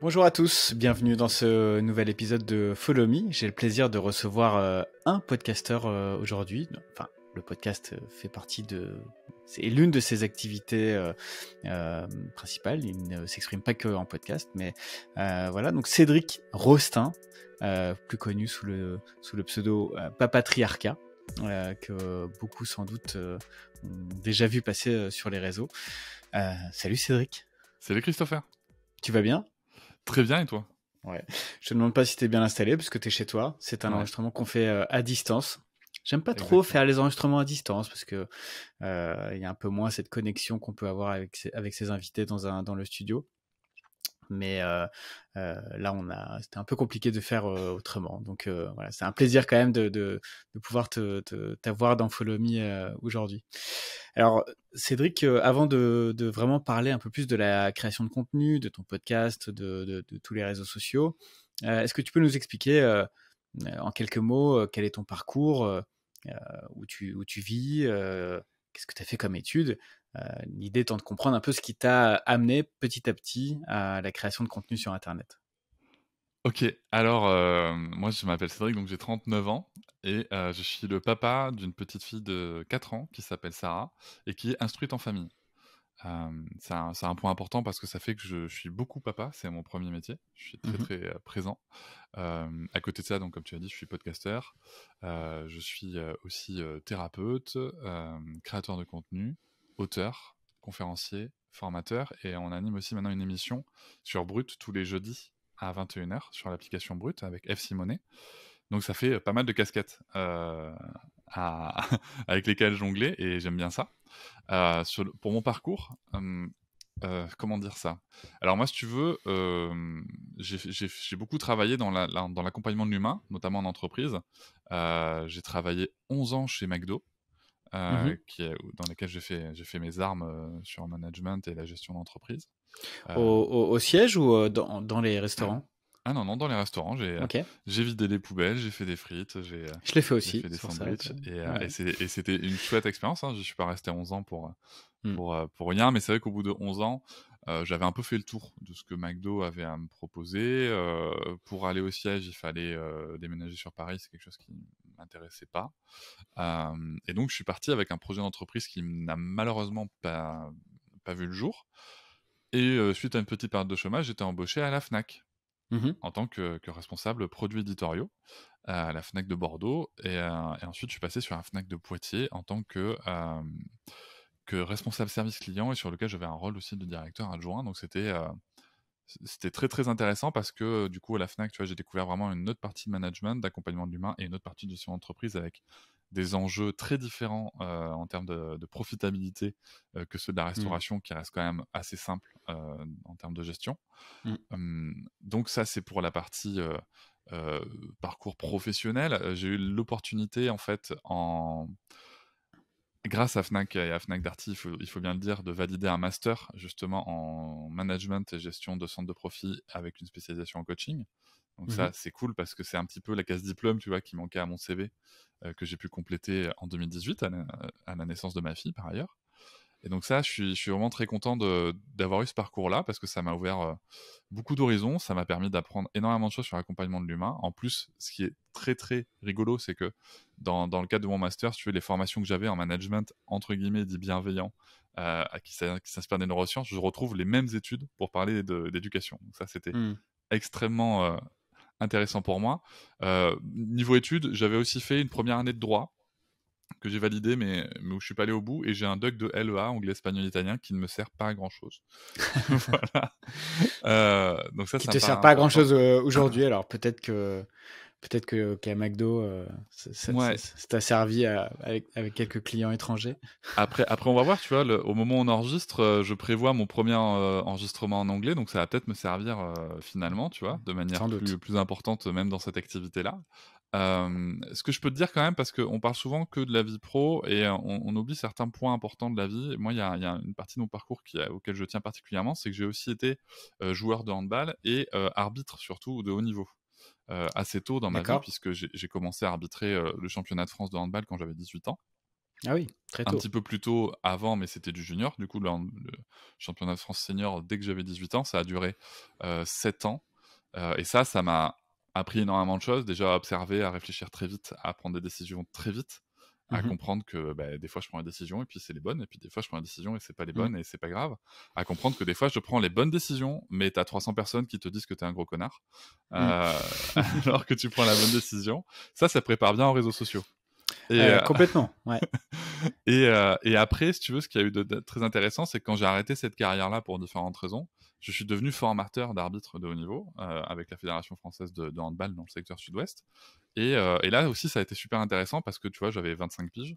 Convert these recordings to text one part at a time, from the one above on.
Bonjour à tous, bienvenue dans ce nouvel épisode de Follow Me. J'ai le plaisir de recevoir un podcasteur aujourd'hui. Enfin, le podcast fait partie de... C'est l'une de ses activités principales. Il ne s'exprime pas que en podcast, mais voilà. Donc Cédric Rostin, plus connu sous le pseudo Papatriarcat, que beaucoup sans doute ont déjà vu passer sur les réseaux. Salut Cédric, Salut Christopher. tu vas bien? Très bien, et toi? Ouais. Je te demande pas si t'es bien installé parce que t'es chez toi. C'est un Ouais, enregistrement qu'on fait à distance. J'aime pas trop exactement. faire les enregistrements à distance parce que il y a un peu moins cette connexion qu'on peut avoir avec ses invités dans le studio. Mais là, c'était un peu compliqué de faire autrement. Donc voilà, c'est un plaisir quand même de pouvoir t'avoir dans Follow Me aujourd'hui. Alors, Cédric, avant de vraiment parler un peu plus de la création de contenu, de ton podcast, de tous les réseaux sociaux, est-ce que tu peux nous expliquer en quelques mots quel est ton parcours, où tu vis, qu'est-ce que tu as fait comme études? L'idée étant de comprendre un peu ce qui t'a amené petit à petit à la création de contenu sur Internet. Ok, alors moi je m'appelle Cédric, donc j'ai 39 ans, et je suis le papa d'une petite fille de 4 ans qui s'appelle Sarah, et qui est instruite en famille. C'est un point important parce que ça fait que je suis beaucoup papa, c'est mon premier métier, je suis très Mhm. très présent. À côté de ça, donc comme tu as dit, je suis podcasteur, je suis aussi thérapeute, créateur de contenu, auteur, conférencier, formateur, et on anime aussi maintenant une émission sur Brut tous les jeudis à 21h sur l'application Brut avec F. Simonet. Donc ça fait pas mal de casquettes avec lesquelles jongler, et j'aime bien ça. Pour mon parcours, comment dire ça? Alors moi, si tu veux, j'ai beaucoup travaillé dans l'accompagnement de l'humain, notamment en entreprise. J'ai travaillé 11 ans chez McDo, Mhm. dans lesquels j'ai fait mes armes sur le management et la gestion d'entreprise. Au, Euh, au siège ou dans les restaurants? ah non, non, dans les restaurants, Ok. j'ai vidé les poubelles, j'ai fait des frites, Je l'ai fait j'ai aussi, fait des c'est pour ça. sandwichs, et Ouais. c'était une chouette expérience, hein. Je suis pas resté 11 ans Mm. pour rien, mais c'est vrai qu'au bout de 11 ans, j'avais un peu fait le tour de ce que McDo avait à me proposer. Pour aller au siège, il fallait déménager sur Paris, c'est quelque chose qui m'intéressait pas. Et donc, je suis parti avec un projet d'entreprise qui n'a malheureusement pas vu le jour. Et suite à une petite période de chômage, j'étais embauché à la Fnac Mhm. en tant que responsable produits éditoriaux à la Fnac de Bordeaux. Et ensuite, je suis passé sur la Fnac de Poitiers en tant que responsable service client, et sur lequel j'avais un rôle aussi de directeur adjoint. Donc c'était très très intéressant parce que du coup à la Fnac, tu vois, j'ai découvert vraiment une autre partie de management, d'accompagnement de l'humain, et une autre partie de gestion d'entreprise avec des enjeux très différents en termes de profitabilité que ceux de la Mm. restauration, qui restent quand même assez simples en termes de gestion. Mm. Donc ça, c'est pour la partie euh, parcours professionnel. J'ai eu l'opportunité en fait grâce à Fnac et à Fnac Darty, il faut bien le dire, de valider un master justement en management et gestion de centre de profit avec une spécialisation en coaching. Donc Mhm. ça, c'est cool parce que c'est un petit peu la case diplôme, tu vois, qui manquait à mon CV, que j'ai pu compléter en 2018 à la naissance de ma fille par ailleurs. Et donc ça, je suis vraiment très content d'avoir eu ce parcours-là parce que ça m'a ouvert beaucoup d'horizons, ça m'a permis d'apprendre énormément de choses sur l'accompagnement de l'humain. En plus, ce qui est très très rigolo, c'est que dans le cadre de mon master, si tu veux, les formations que j'avais en management, entre guillemets, dit bienveillant, qui s'inspirent des neurosciences, je retrouve les mêmes études pour parler d'éducation. Donc ça, c'était Mm. extrêmement intéressant pour moi. Niveau études, j'avais aussi fait une première année de droit que j'ai validé, mais où je suis pas allé au bout, et j'ai un doc de LEA, anglais, espagnol, italien, qui ne me sert pas à grand chose. Voilà. Donc ça, Qui ça me te paraît sert pas à grand important. chose aujourd'hui. Alors peut-être qu'à McDo, Ouais. ça t'a servi avec quelques clients étrangers. Après, on va voir, tu vois, au moment où on enregistre, je prévois mon premier enregistrement en anglais, donc ça va peut-être me servir finalement, tu vois, de manière Sans doute. plus importante, même dans cette activité-là. Ce que je peux te dire quand même, parce qu'on parle souvent que de la vie pro, et on oublie certains points importants de la vie. Moi, il y a une partie de mon parcours auquel je tiens particulièrement, c'est que j'ai aussi été joueur de handball et arbitre, surtout de haut niveau. Assez tôt dans ma vie, D'accord. puisque j'ai commencé à arbitrer le championnat de France de handball quand j'avais 18 ans. Ah oui, très Un tôt. petit peu plus tôt avant, mais c'était du junior. Du coup, le championnat de France senior, dès que j'avais 18 ans, ça a duré 7 ans. Et ça m'a appris énormément de choses. Déjà à observer, à réfléchir très vite, à prendre des décisions très vite, à Mmh. comprendre que des fois je prends des décisions et puis c'est les bonnes, et puis des fois je prends des décisions et c'est pas les Mmh. bonnes et c'est pas grave. À comprendre que des fois je prends les bonnes décisions, mais t'as 300 personnes qui te disent que t'es un gros connard, Mmh. euh, alors que tu prends la bonne décision. Ça prépare bien aux réseaux sociaux. Et, Complètement, ouais. et après, si tu veux, ce qu'il y a eu de très intéressant, c'est que quand j'ai arrêté cette carrière-là pour différentes raisons, je suis devenu formateur d'arbitres de haut niveau avec la Fédération française de handball dans le secteur sud-ouest. Et là aussi, ça a été super intéressant parce que tu vois, j'avais 25 piges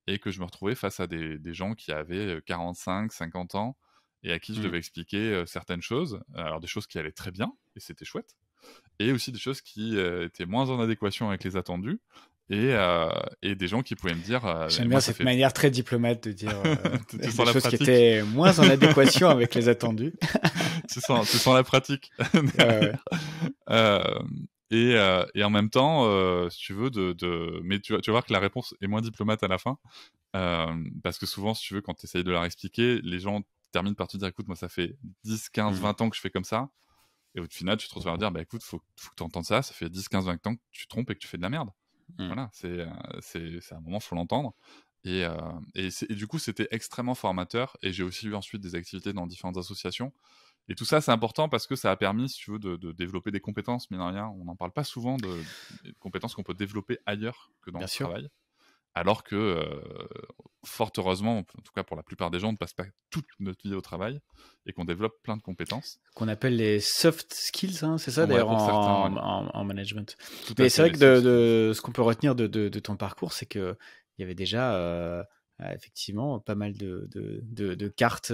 et que je me retrouvais face à des gens qui avaient 45, 50 ans et à qui je Mmh. devais expliquer certaines choses. Alors, des choses qui allaient très bien et c'était chouette, et aussi des choses qui étaient moins en adéquation avec les attendus. Et des gens qui pouvaient me dire, J'aime bien moi ça cette fait manière très diplomate de dire tu des sens la choses qui pratique. étaient moins en adéquation avec les attendus. Tu sens la pratique Ouais, ouais. derrière. Euh, et en même temps, si tu veux, mais tu vas voir que la réponse est moins diplomate à la fin. Parce que souvent, si tu veux, quand tu essayes de leur expliquer, les gens terminent par te dire, écoute, moi ça fait 10, 15, Mmh. 20 ans que je fais comme ça. Et au final, tu te retrouves à dire, écoute, faut que tu entendes ça fait 10, 15, 20 ans que tu te trompes et que tu fais de la merde. Mmh. Voilà, c'est à un moment, faut l'entendre. Et du coup, c'était extrêmement formateur. Et j'ai aussi eu ensuite des activités dans différentes associations. Et tout ça, c'est important parce que ça a permis, si tu veux, de développer des compétences, mine de rien. On n'en parle pas souvent des compétences qu'on peut développer ailleurs que dans Bien le sûr. travail. Alors que, fort heureusement, en tout cas pour la plupart des gens, on ne passe pas toute notre vie au travail et qu'on développe plein de compétences. Qu'on appelle les soft skills, hein, c'est ça Ouais, d'ailleurs pour certains, ouais. en management. Tout à Mais c'est fait, vrai les que soft skills. de ce qu'on peut retenir de ton parcours, c'est que il y avait déjà effectivement pas mal de cartes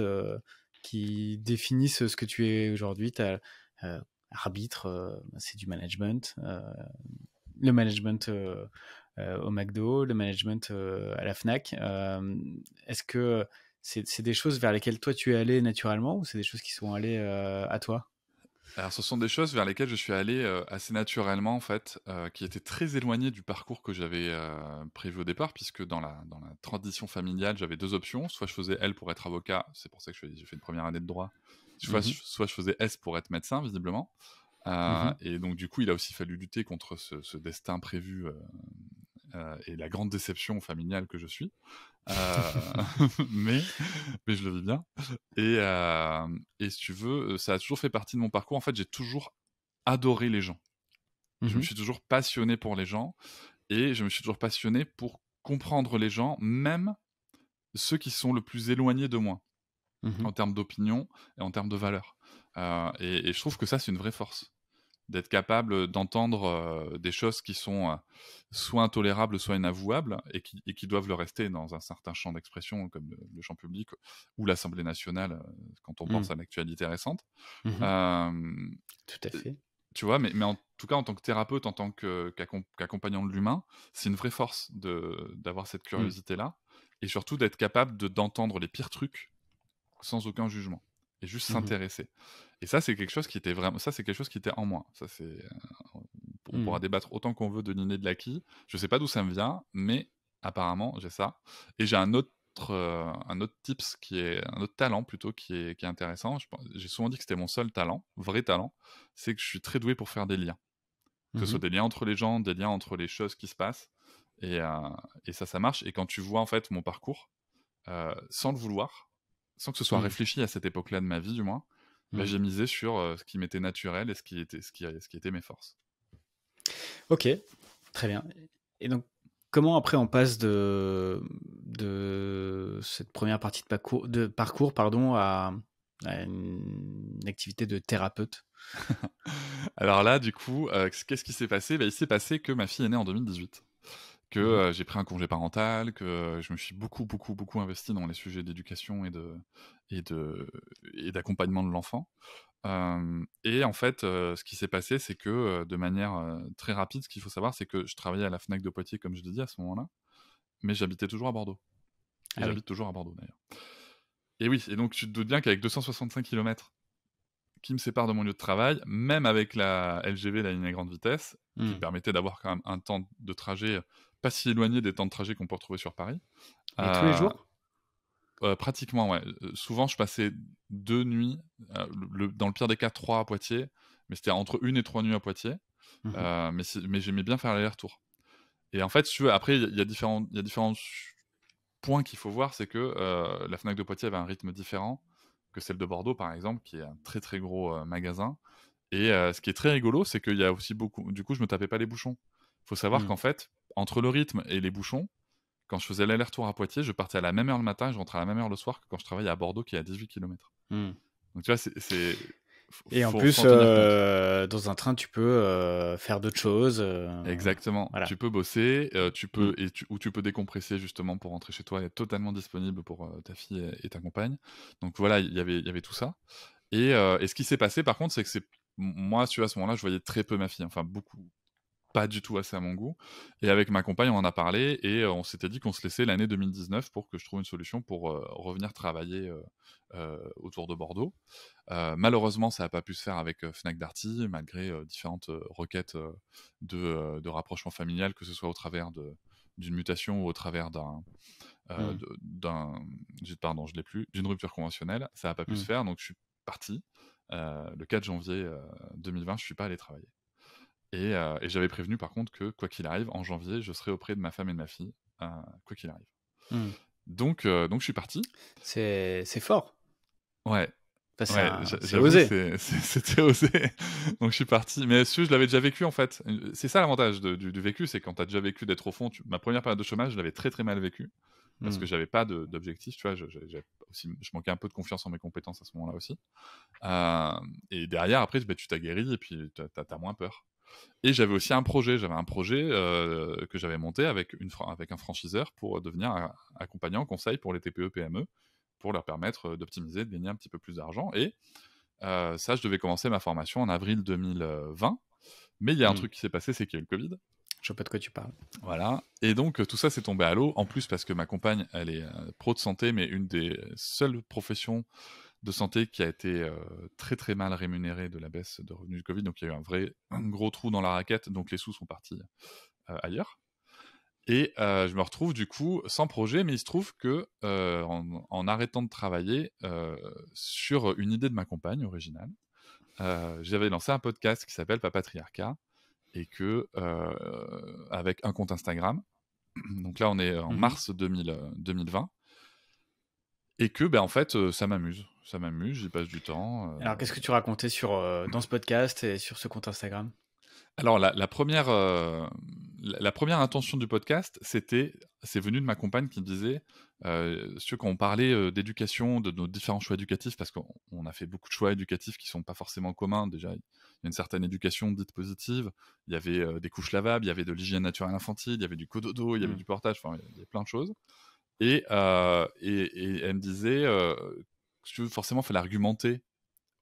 qui définissent ce que tu es aujourd'hui. Tu as arbitre, c'est du management, le management au McDo, le management à la Fnac. Est-ce que c'est des choses vers lesquelles toi tu es allé naturellement ou c'est des choses qui sont allées à toi? Alors, ce sont des choses vers lesquelles je suis allé assez naturellement, en fait, qui étaient très éloignées du parcours que j'avais prévu au départ, puisque dans la tradition familiale, j'avais deux options. Soit je faisais L pour être avocat, c'est pour ça que j'ai fait une première année de droit. Mhm, Soit je faisais S pour être médecin, visiblement. mhm, Et donc, du coup, il a aussi fallu lutter contre ce destin prévu et la grande déception familiale que je suis. Euh, mais, mais je le vis bien. Et si tu veux, ça a toujours fait partie de mon parcours. En fait, j'ai toujours adoré les gens. Je me mhm, suis toujours passionné pour les gens et je me suis toujours passionné pour comprendre les gens, même ceux qui sont le plus éloignés de moi mhm, en termes d'opinion et en termes de valeurs. Et je trouve que ça, c'est une vraie force d'être capable d'entendre des choses qui sont soit intolérables, soit inavouables, et qui doivent le rester dans un certain champ d'expression, comme le champ public ou l'Assemblée nationale, quand on pense mhm, à l'actualité récente. mhm. Euh, Tout à fait. Tu vois, mais en tout cas, en tant que thérapeute, en tant qu'accompagnant de l'humain, c'est une vraie force d'avoir cette Mm, curiosité-là, et surtout d'être capable d'entendre les pires trucs sans aucun jugement et juste mhm, s'intéresser. Et ça, c'est quelque chose qui était vraiment, ça, c'est quelque chose qui était en moi. Ça, on pourra mm, débattre autant qu'on veut de l'inné de l'acquis. Je sais pas d'où ça me vient, mais apparemment, j'ai ça. Et j'ai un autre tips un autre talent plutôt qui est intéressant. J'ai souvent dit que c'était mon seul talent, vrai talent, c'est que je suis très doué pour faire des liens. Que ce mhm, soit des liens entre les gens, des liens entre les choses qui se passent. Et ça marche. Et quand tu vois en fait mon parcours, sans le vouloir, sans que ce soit mm, réfléchi à cette époque-là de ma vie, du moins, mm. j'ai misé sur ce qui m'était naturel et ce qui était mes forces. Ok, très bien. Et donc, comment après on passe de cette première partie de parcours pardon, à une activité de thérapeute? Alors là, du coup, qu'est-ce qui s'est passé? Il s'est passé que ma fille est née en 2018, que Mhm, j'ai pris un congé parental, que je me suis beaucoup, beaucoup, beaucoup investi dans les sujets d'éducation et de, et d'accompagnement de l'enfant. Et en fait, ce qui s'est passé, c'est que de manière très rapide, ce qu'il faut savoir, c'est que je travaillais à la Fnac de Poitiers, comme je l'ai dit à ce moment-là, mais j'habitais toujours à Bordeaux. Et ah oui. j'habite toujours à Bordeaux d'ailleurs. Et oui, et donc tu te doutes bien qu'avec 265 km qui me séparent de mon lieu de travail, même avec la LGV, la ligne à grande vitesse, qui Mm, permettait d'avoir quand même un temps de trajet pas si éloigné des temps de trajet qu'on peut retrouver sur Paris. Et tous les jours? Pratiquement, ouais. Souvent, je passais 2 nuits, dans le pire des cas, 3 à Poitiers, mais c'était entre 1 et 3 nuits à Poitiers. Mais j'aimais bien faire l'aller-retour. Et en fait, si tu veux, après, il y a différents points qu'il faut voir, c'est que la Fnac de Poitiers avait un rythme différent que celle de Bordeaux, par exemple, qui est un très très gros magasin. Et ce qui est très rigolo, c'est qu'il y a aussi beaucoup... Du coup, je me tapais pas les bouchons. Il faut savoir qu'en fait, entre le rythme et les bouchons, quand je faisais l'aller-retour à Poitiers, je partais à la même heure le matin et je rentrais à la même heure le soir que quand je travaillais à Bordeaux, qui est à 18 km. Donc tu vois, Et en faut plus, en tenir compte. dans un train, tu peux faire d'autres choses. Exactement. Voilà. Tu peux bosser, tu peux ou tu peux décompresser justement pour rentrer chez toi et être totalement disponible pour ta fille et ta compagne. Donc voilà, il y avait tout ça. Et ce qui s'est passé, par contre, c'est que moi, tu vois, à ce moment-là, je voyais très peu ma fille. Enfin, pas du tout assez à mon goût. Et avec ma compagne, on en a parlé et on s'était dit qu'on se laissait l'année 2019 pour que je trouve une solution pour revenir travailler autour de Bordeaux. Malheureusement, ça n'a pas pu se faire avec Fnac Darty, malgré différentes requêtes de rapprochement familial, que ce soit au travers d'une mutation ou au travers je l'ai plus, d'une rupture conventionnelle. Ça n'a pas pu se faire, donc je suis parti. Le 4 janvier 2020, je ne suis pas allé travailler. Et j'avais prévenu par contre que quoi qu'il arrive, en janvier, je serai auprès de ma femme et de ma fille, quoi qu'il arrive. Donc je suis parti. C'est fort. Ouais. Enfin, c'est j'avoue osé. C'était osé. Donc je suis parti. Mais je l'avais déjà vécu en fait. C'est ça l'avantage du vécu, c'est quand tu as déjà vécu d'être au fond. Ma première période de chômage, je l'avais très très mal vécu. Parce que j'avais pas d'objectif, tu vois. Je manquais un peu de confiance en mes compétences à ce moment-là aussi. Et derrière, après, tu t'aguerris et puis t'as moins peur. Et j'avais aussi un projet. J'avais un projet que j'avais monté avec un franchiseur pour devenir accompagnant, conseil pour les TPE, PME, pour leur permettre d'optimiser, de gagner un petit peu plus d'argent. Et ça, je devais commencer ma formation en avril 2020. Mais il y a un truc qui s'est passé, c'est qu'il y a eu le Covid. Je sais pas de quoi tu parles. Voilà. Et donc, tout ça s'est tombé à l'eau. En plus, parce que ma compagne, elle est pro de santé, mais une des seules professions de santé qui a été très très mal rémunérée de la baisse de revenus du Covid. Donc, il y a eu un gros trou dans la raquette. Donc, les sous sont partis ailleurs. Et je me retrouve du coup sans projet, mais il se trouve que en arrêtant de travailler sur une idée de ma compagne originale, j'avais lancé un podcast qui s'appelle Papatriarcat et que avec un compte Instagram. Donc là, on est en mars 2020 et que en fait, ça m'amuse, j'y passe du temps. Alors, qu'est-ce que tu racontais dans ce podcast et sur ce compte Instagram? Alors, la première intention du podcast, c'est venu de ma compagne qui me disait, quand on parlait d'éducation, de nos différents choix éducatifs, parce qu'on a fait beaucoup de choix éducatifs qui ne sont pas forcément communs. Déjà, il y a une certaine éducation dite positive. Il y avait des couches lavables, il y avait de l'hygiène naturelle infantile, il y avait du cododo, il y avait du portage, enfin, il y a plein de choses. Et elle me disait, forcément, il fallait argumenter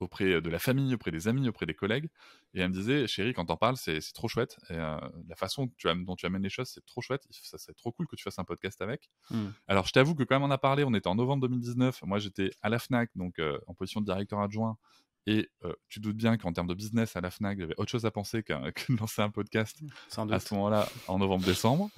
auprès de la famille, auprès des amis, auprès des collègues. Et elle me disait, chérie, quand t'en parles, c'est trop chouette. Et la façon dont tu amènes les choses, c'est trop chouette. Ça serait trop cool que tu fasses un podcast avec. Alors, je t'avoue que quand même on a parlé, on était en novembre 2019. Moi, j'étais à la Fnac, donc en position de directeur adjoint. Et tu doutes bien qu'en termes de business, à la Fnac, j'avais autre chose à penser que de lancer un podcast à ce moment-là, en novembre-décembre.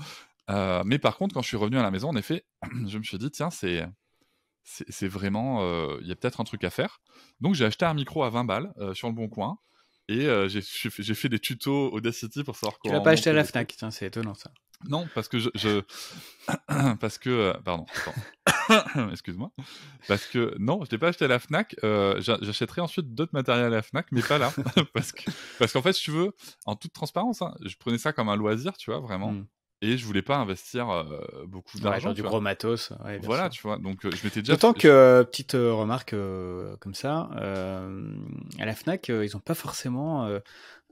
Mais par contre, quand je suis revenu à la maison, en effet, je me suis dit, tiens, c'est vraiment, il y a peut-être un truc à faire. Donc j'ai acheté un micro à 20 balles sur le Bon Coin et j'ai fait des tutos Audacity pour savoir comment. Tu l'as pas acheté à la Fnac, tiens, c'est étonnant ça. Non, parce que parce que pardon, excuse-moi. Parce que non, je l'ai pas acheté à la Fnac. J'achèterai ensuite d'autres matériels à la Fnac, mais pas là, parce qu'en fait, si tu veux, en toute transparence, hein, je prenais ça comme un loisir, tu vois, vraiment. Et je voulais pas investir beaucoup d'argent. Genre du gros matos. Ouais, voilà, sûr. Tu vois. Donc je m'étais déjà. D'autant que, petite remarque comme ça, à la Fnac, ils n'ont pas forcément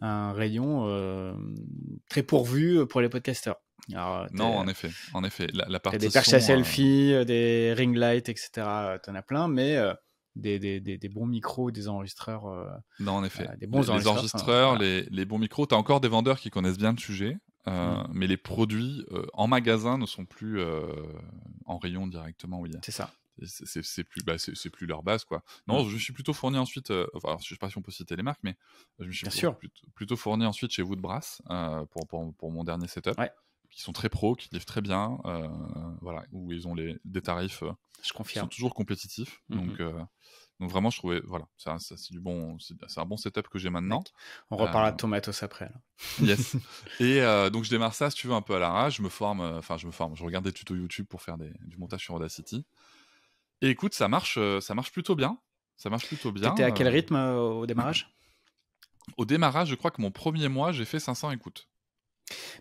un rayon très pourvu pour les podcasteurs. Alors, non, en effet. La partie des perches à selfie, des ring lights, etc. T'en as plein, mais des bons micros, des enregistreurs. Non, en effet. Des bons les enregistreurs, les bons micros. T'as encore des vendeurs qui connaissent bien le sujet. Mais les produits en magasin ne sont plus en rayon directement. Oui. C'est ça. C'est plus leur base, quoi. Non, je me suis plutôt fourni ensuite. Alors, je sais pas si on peut citer les marques, mais je me suis plutôt fourni ensuite chez Woodbrass pour mon dernier setup, qui sont très pros, qui livrent très bien, voilà, où ils ont des tarifs Je qui confirme. sont toujours compétitifs. Donc vraiment, je trouvais, voilà, c'est un bon setup que j'ai maintenant. On reparlera de ton matos après. Là. Yes. Et donc je démarre ça, si tu veux, un peu à l'arrache. Je regarde des tutos YouTube pour faire du montage sur Audacity. Et écoute, ça marche plutôt bien. T'étais à quel rythme au démarrage? Au démarrage, je crois que mon premier mois, j'ai fait 500 écoutes.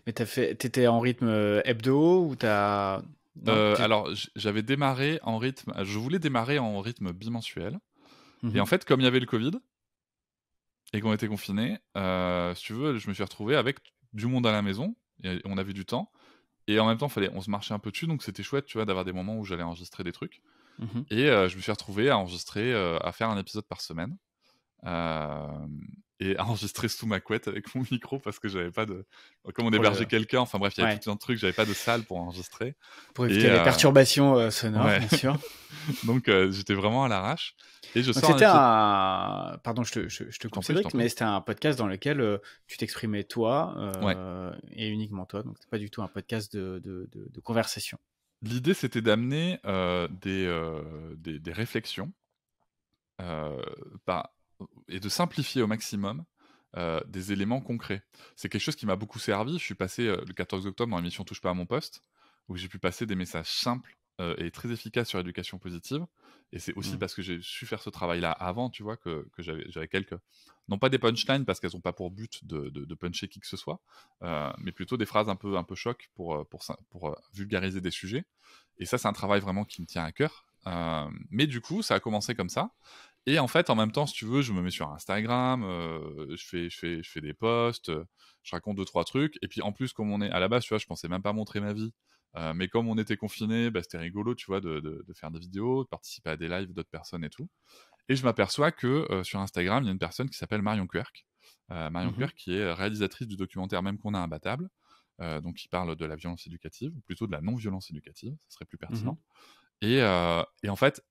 Mais t'étais en rythme hebdo ou t'as... Alors, j'avais démarré en rythme... Je voulais démarrer en rythme bimensuel. Et en fait, comme il y avait le Covid et qu'on était confinés, si tu veux, je me suis retrouvé avec du monde à la maison. Et on avait du temps. Et en même temps, on se marchait un peu dessus. Donc, c'était chouette, tu vois, d'avoir des moments où j'allais enregistrer des trucs. Et je me suis retrouvé à enregistrer, à faire un épisode par semaine. Et à enregistrer sous ma couette avec mon micro parce que j'avais pas de... Comme on hébergeait quelqu'un, enfin bref, il y avait tout un truc, j'avais pas de salle pour enregistrer. Pour éviter les perturbations sonores, ouais. bien sûr. Donc j'étais vraiment à l'arrache. Et Donc c'était un... Pardon, je te coupe Cédric, mais c'était un podcast dans lequel tu t'exprimais toi et uniquement toi. Donc c'était pas du tout un podcast de conversation. L'idée, c'était d'amener des réflexions et de simplifier au maximum des éléments concrets. C'est quelque chose qui m'a beaucoup servi. Je suis passé le 14 octobre dans l'émission Touche pas à mon poste, où j'ai pu passer des messages simples et très efficaces sur l'éducation positive. Et c'est aussi parce que j'ai su faire ce travail-là avant, tu vois, que j'avais quelques... Non pas des punchlines, parce qu'elles n'ont pas pour but de puncher qui que ce soit, mais plutôt des phrases un peu choc pour vulgariser des sujets. Et ça, c'est un travail vraiment qui me tient à cœur. Mais du coup, ça a commencé comme ça. Et en fait, en même temps, si tu veux, je me mets sur Instagram, je fais des posts, je raconte 2-3 trucs. Et puis en plus, comme on est à la base, tu vois, je pensais même pas montrer ma vie. Mais comme on était confinés, c'était rigolo, tu vois, de faire des vidéos, de participer à des lives d'autres personnes et tout. Et je m'aperçois que sur Instagram, il y a une personne qui s'appelle Marion Querc. Marion Querc, qui est réalisatrice du documentaire Même qu'on a imbattable. Donc qui parle de la violence éducative, ou plutôt de la non-violence éducative, ça serait plus pertinent. Et en fait,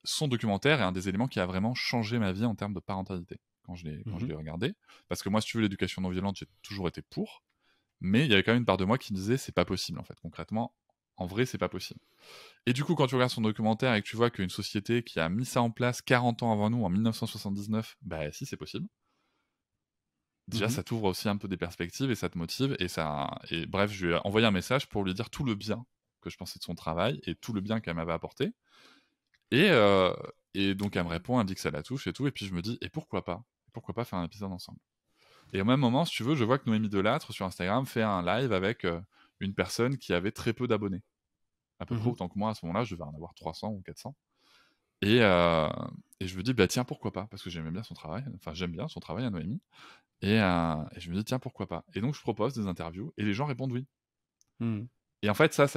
son documentaire est un des éléments qui a vraiment changé ma vie en termes de parentalité, quand je l'ai regardé. Parce que moi, si tu veux, l'éducation non violente, j'ai toujours été pour, mais il y avait quand même une part de moi qui me disait, c'est pas possible, en fait, concrètement. En vrai, c'est pas possible. Et du coup, quand tu regardes son documentaire et que tu vois qu'une société qui a mis ça en place 40 ans avant nous, en 1979, bah si, c'est possible. Déjà, ça t'ouvre aussi un peu des perspectives et ça te motive. Et bref, je lui ai envoyé un message pour lui dire tout le bien que je pensais de son travail et tout le bien qu'elle m'avait apporté. Et donc, elle me répond, elle me dit que ça la touche et tout. Et puis, je me dis, et pourquoi pas? Pourquoi pas faire un épisode ensemble? Et au même moment, si tu veux, je vois que Noémie Delattre, sur Instagram, fait un live avec une personne qui avait très peu d'abonnés. À peu près autant que moi, à ce moment-là, je devais en avoir 300 ou 400. Et je me dis, bah tiens, pourquoi pas? Parce que j'aimais bien son travail. Enfin, j'aime bien son travail à Noémie. Et je me dis, tiens, pourquoi pas? Et donc, je propose des interviews et les gens répondent oui. Et en fait, ça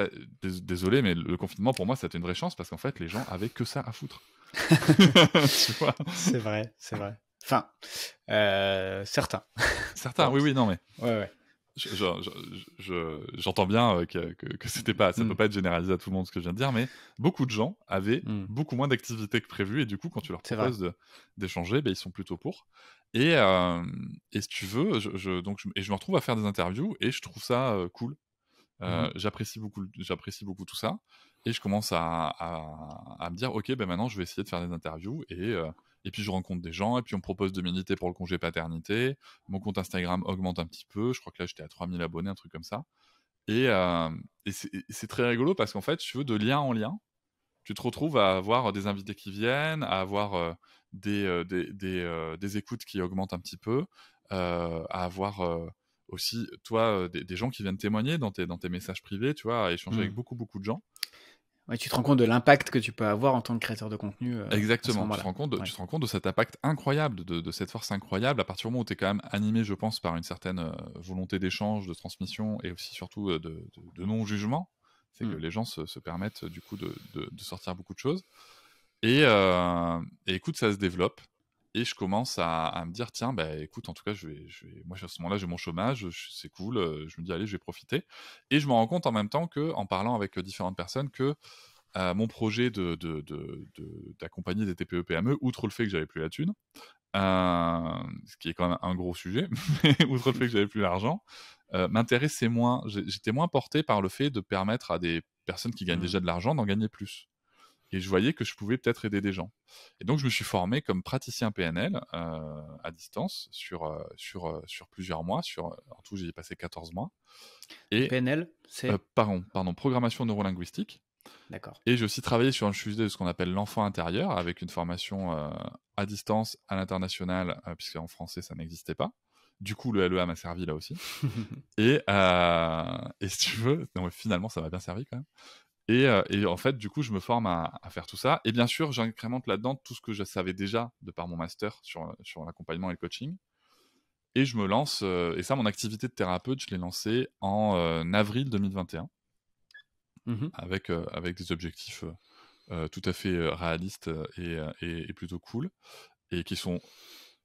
désolé, mais le confinement, pour moi, c'était une vraie chance parce qu'en fait, les gens avaient que ça à foutre. Tu vois? C'est vrai. Enfin, certains. Certains, oui, non, mais... Ouais. J'entends bien que c'était pas, ça peut pas être généralisé à tout le monde ce que je viens de dire, mais beaucoup de gens avaient beaucoup moins d'activités que prévu, et du coup, quand tu leur proposes d'échanger, ils sont plutôt pour. Et si tu veux, je me retrouve à faire des interviews, et je trouve ça cool. J'apprécie beaucoup tout ça, et je commence à me dire, ok, maintenant je vais essayer de faire des interviews, et puis je rencontre des gens, et puis on me propose de militer pour le congé paternité, mon compte Instagram augmente un petit peu, je crois que là j'étais à 3000 abonnés, un truc comme ça, et c'est très rigolo parce qu'en fait, tu veux, de lien en lien, tu te retrouves à avoir des invités qui viennent, à avoir des écoutes qui augmentent un petit peu, à avoir aussi, toi, des gens qui viennent témoigner dans tes messages privés, tu vois, à échanger avec beaucoup de gens. Ouais, tu te rends compte de l'impact que tu peux avoir en tant que créateur de contenu. Exactement, tu te rends compte de cet impact incroyable, de cette force incroyable, à partir du moment où tu es quand même animé, je pense, par une certaine volonté d'échange, de transmission, et aussi surtout de non-jugement. C'est que les gens se permettent du coup de sortir beaucoup de choses. Et écoute, ça se développe. Et je commence à me dire, tiens, écoute, en tout cas, moi, à ce moment-là, j'ai mon chômage, c'est cool, je me dis, allez, je vais profiter. Et je me rends compte en même temps en parlant avec différentes personnes, que mon projet d'accompagner des TPE-PME, outre le fait que j'avais plus la thune, ce qui est quand même un gros sujet, mais outre le fait que j'avais plus l'argent, m'intéressait moins. J'étais moins porté par le fait de permettre à des personnes qui gagnent déjà de l'argent d'en gagner plus. Et je voyais que je pouvais peut-être aider des gens. Et donc, je me suis formé comme praticien PNL à distance sur plusieurs mois. En tout, j'y ai passé 14 mois. Et, PNL, c'est pardon, programmation neurolinguistique. D'accord. Et j'ai aussi travaillé sur un sujet de ce qu'on appelle l'enfant intérieur, avec une formation à distance à l'international, puisqu'en français, ça n'existait pas. Du coup, le LEA m'a servi là aussi. Et si tu veux, non, finalement, ça m'a bien servi quand même. Et en fait, du coup, je me forme à faire tout ça. Et bien sûr, j'incrémente là-dedans tout ce que je savais déjà de par mon master sur l'accompagnement et le coaching. Et je me lance, et ça, mon activité de thérapeute, je l'ai lancée en avril 2021, Mhm. avec des objectifs tout à fait réalistes et plutôt cool, et qui sont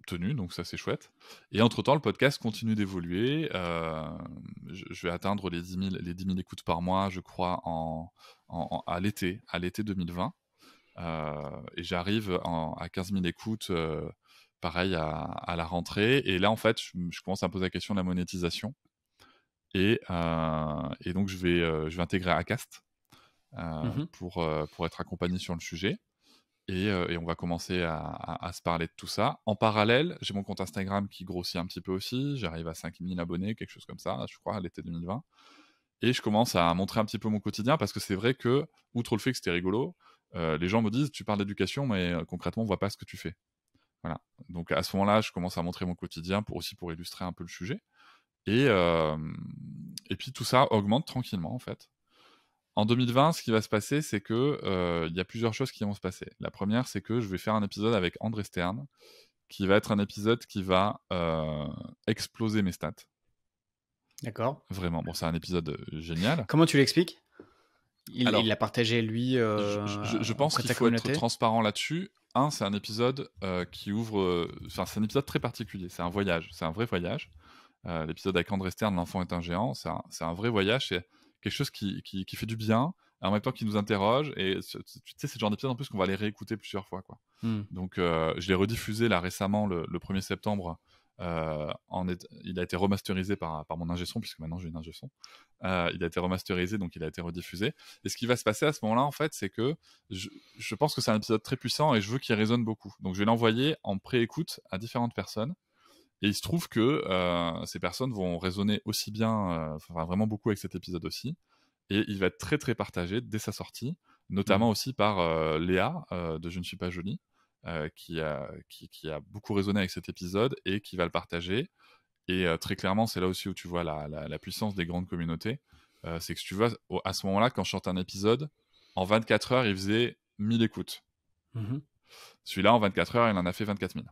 tenus, donc ça c'est chouette. Et entre-temps, le podcast continue d'évoluer. Je vais atteindre les 10 000 écoutes par mois, je crois, à l'été 2020. Et j'arrive à 15 000 écoutes, pareil, à la rentrée. Et là, en fait, je commence à me poser la question de la monétisation. Et donc, je vais intégrer Acast Mhm. pour être accompagné sur le sujet. Et on va commencer à se parler de tout ça. En parallèle, j'ai mon compte Instagram qui grossit un petit peu aussi. J'arrive à 5 000 abonnés, quelque chose comme ça, je crois, à l'été 2020. Et je commence à montrer un petit peu mon quotidien parce que c'est vrai que, outre le fait que c'était rigolo, les gens me disent tu parles d'éducation, mais concrètement, on voit pas ce que tu fais. Voilà. Donc à ce moment-là, je commence à montrer mon quotidien pour illustrer un peu le sujet. Et puis tout ça augmente tranquillement en fait. En 2020, ce qui va se passer, c'est que il y a plusieurs choses qui vont se passer. La première, c'est que je vais faire un épisode avec André Stern, qui va être un épisode qui va exploser mes stats. D'accord. Vraiment. Bon, c'est un épisode génial. Comment tu l'expliques? Il Alors, l'a partagé lui je pense auprès de qu'il sa faut être communauté? transparent là-dessus. C'est un épisode qui ouvre. Enfin, c'est un épisode très particulier. C'est un voyage. C'est un vrai voyage. L'épisode avec André Stern, L'enfant est un géant. C'est un vrai voyage. C'est quelque chose qui fait du bien, et en même temps qui nous interroge. Et tu sais, c'est le genre d'épisode en plus qu'on va aller réécouter plusieurs fois, quoi. Hmm. Donc, je l'ai rediffusé là récemment, le 1er septembre. Il a été remasterisé par mon ingé son, puisque maintenant j'ai une ingé son. Il a été remasterisé, donc il a été rediffusé. Et ce qui va se passer à ce moment-là, en fait, c'est que je pense que c'est un épisode très puissant et je veux qu'il résonne beaucoup. Donc je vais l'envoyer en pré-écoute à différentes personnes. Et il se trouve que ces personnes vont résonner aussi bien, enfin vraiment beaucoup avec cet épisode aussi. Et il va être très très partagé dès sa sortie, Hmm. notamment aussi par Léa de Je ne suis pas jolie, qui a beaucoup résonné avec cet épisode et qui va le partager. Et très clairement, c'est là aussi où tu vois la puissance des grandes communautés. C'est que si tu vois, à ce moment-là, quand je sortais un épisode, en 24 heures, il faisait 1000 écoutes. Mhm. Celui-là, en 24 heures, il en a fait 24 000.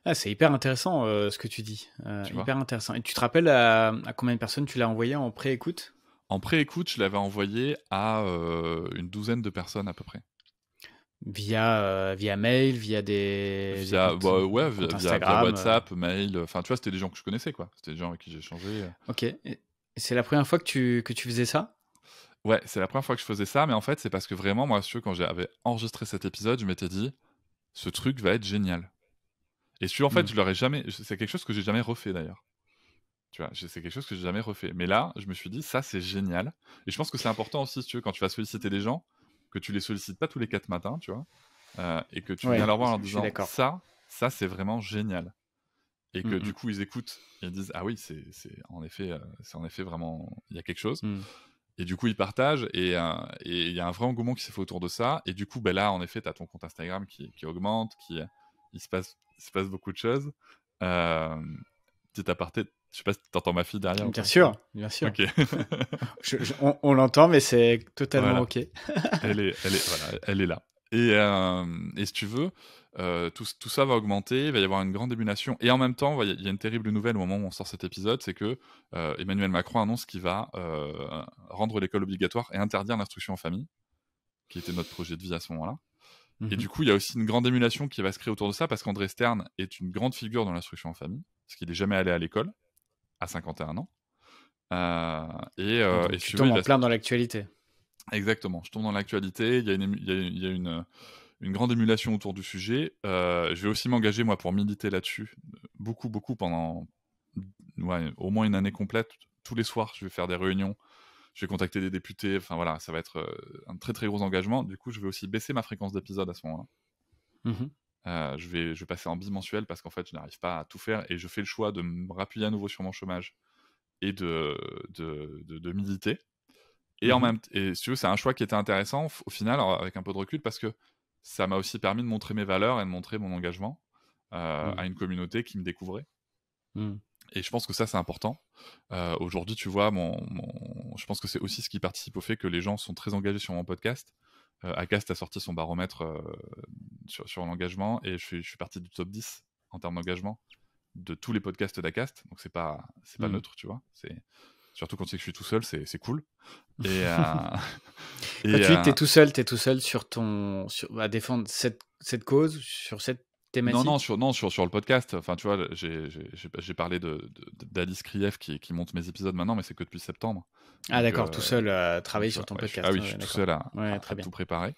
Ah, c'est hyper intéressant ce que tu dis. Tu vois. Hyper intéressant. Et tu te rappelles à combien de personnes tu l'as envoyé en pré-écoute? En pré-écoute, je l'avais envoyé à une douzaine de personnes à peu près. Via mail, via des comptes, comptes Via Instagram. WhatsApp, mail. Enfin, tu vois, c'était des gens que je connaissais, quoi. C'était des gens avec qui j'ai échangé. Ok. Et c'est la première fois que tu faisais ça? Ouais, c'est la première fois que je faisais ça, mais en fait, c'est parce que vraiment, moi, si tu veux, quand j'avais enregistré cet épisode, je m'étais dit, ce truc va être génial. Et celui, en fait, Hmm. je l'aurais jamais. C'est quelque chose que j'ai jamais refait d'ailleurs. Tu vois, c'est quelque chose que j'ai jamais refait. Mais là, je me suis dit, ça, c'est génial. Et je pense que c'est important aussi, si tu veux, quand tu vas solliciter des gens, que tu les sollicites pas tous les 4 matins, tu vois, et que tu viens Ouais, leur voir en leur je suis disant, d'accord. ça, c'est vraiment génial. Et Hmm, que hmm, du coup, ils écoutent et ils disent, ah oui, c'est en effet vraiment, il y a quelque chose. hmm. Et du coup, ils partagent et il y a un vrai engouement qui s'est fait autour de ça. Et du coup, ben là, en effet, tu as ton compte Instagram qui augmente, il se passe beaucoup de choses. Euh, Petit aparté, je sais pas si tu entends ma fille derrière ou Bien pas, tu vois. sûr, bien sûr. Ok. On l'entend, mais c'est totalement Voilà. ok. Voilà, elle est là. Et si tu veux, tout ça va augmenter, il va y avoir une grande émulation. Et en même temps, il y a une terrible nouvelle au moment où on sort cet épisode, c'est que Emmanuel Macron annonce qu'il va rendre l'école obligatoire et interdire l'instruction en famille, qui était notre projet de vie à ce moment-là. Et Mhm. du coup, il y a aussi une grande émulation qui va se créer autour de ça, parce qu'André Stern est une grande figure dans l'instruction en famille, parce qu'il n'est jamais allé à l'école, à 51 ans. Donc Et si tu tu veux, tombes il en va plein dans l'actualité. exactement. Je tombe dans l'actualité. Il y a une une grande émulation autour du sujet. Je vais aussi m'engager, moi, pour militer là-dessus, beaucoup, pendant au moins une année complète. Tous les soirs, je vais faire des réunions, je vais contacter des députés, enfin voilà, ça va être un très très gros engagement. Du coup, je vais aussi baisser ma fréquence d'épisodes à ce moment-là. Je vais passer en bimensuel parce qu'en fait, je n'arrive pas à tout faire et je fais le choix de me rappuyer à nouveau sur mon chômage et de militer. Et en même et si tu veux, c'est un choix qui était intéressant au final, avec un peu de recul, parce que ça m'a aussi permis de montrer mes valeurs et de montrer mon engagement à une communauté qui me découvrait. Et je pense que ça, c'est important. Aujourd'hui, tu vois, je pense que c'est aussi ce qui participe au fait que les gens sont très engagés sur mon podcast. Acast a sorti son baromètre sur l'engagement et je suis parti du top 10 en termes d'engagement de tous les podcasts d'Acast. Donc, c'est pas neutre, tu vois. Surtout quand tu sais que je suis tout seul, c'est cool. Et, quand tu dis que t'es tout seul à défendre cette cause, sur cette thématique? Non, sur le podcast. Enfin, tu vois, j'ai parlé d'Alice Krief qui monte mes épisodes maintenant, mais c'est que depuis septembre. Ah donc, d'accord, tout seul à travailler sur ton podcast. Je suis tout seul à tout préparer.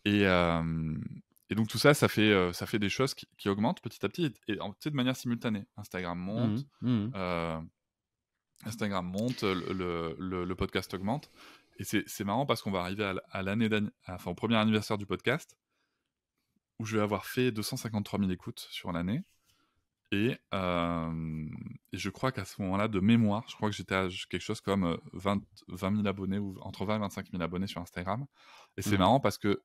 Et donc tout ça, ça fait des choses qui augmentent petit à petit et de manière simultanée. Instagram monte, le podcast augmente. Et c'est marrant parce qu'on va arriver à au premier anniversaire du podcast, où je vais avoir fait 253 000 écoutes sur l'année. Et je crois qu'à ce moment-là, de mémoire, je crois que j'étais à quelque chose comme 20 000 abonnés, ou entre 20 et 25 000 abonnés sur Instagram. Et c'est marrant parce que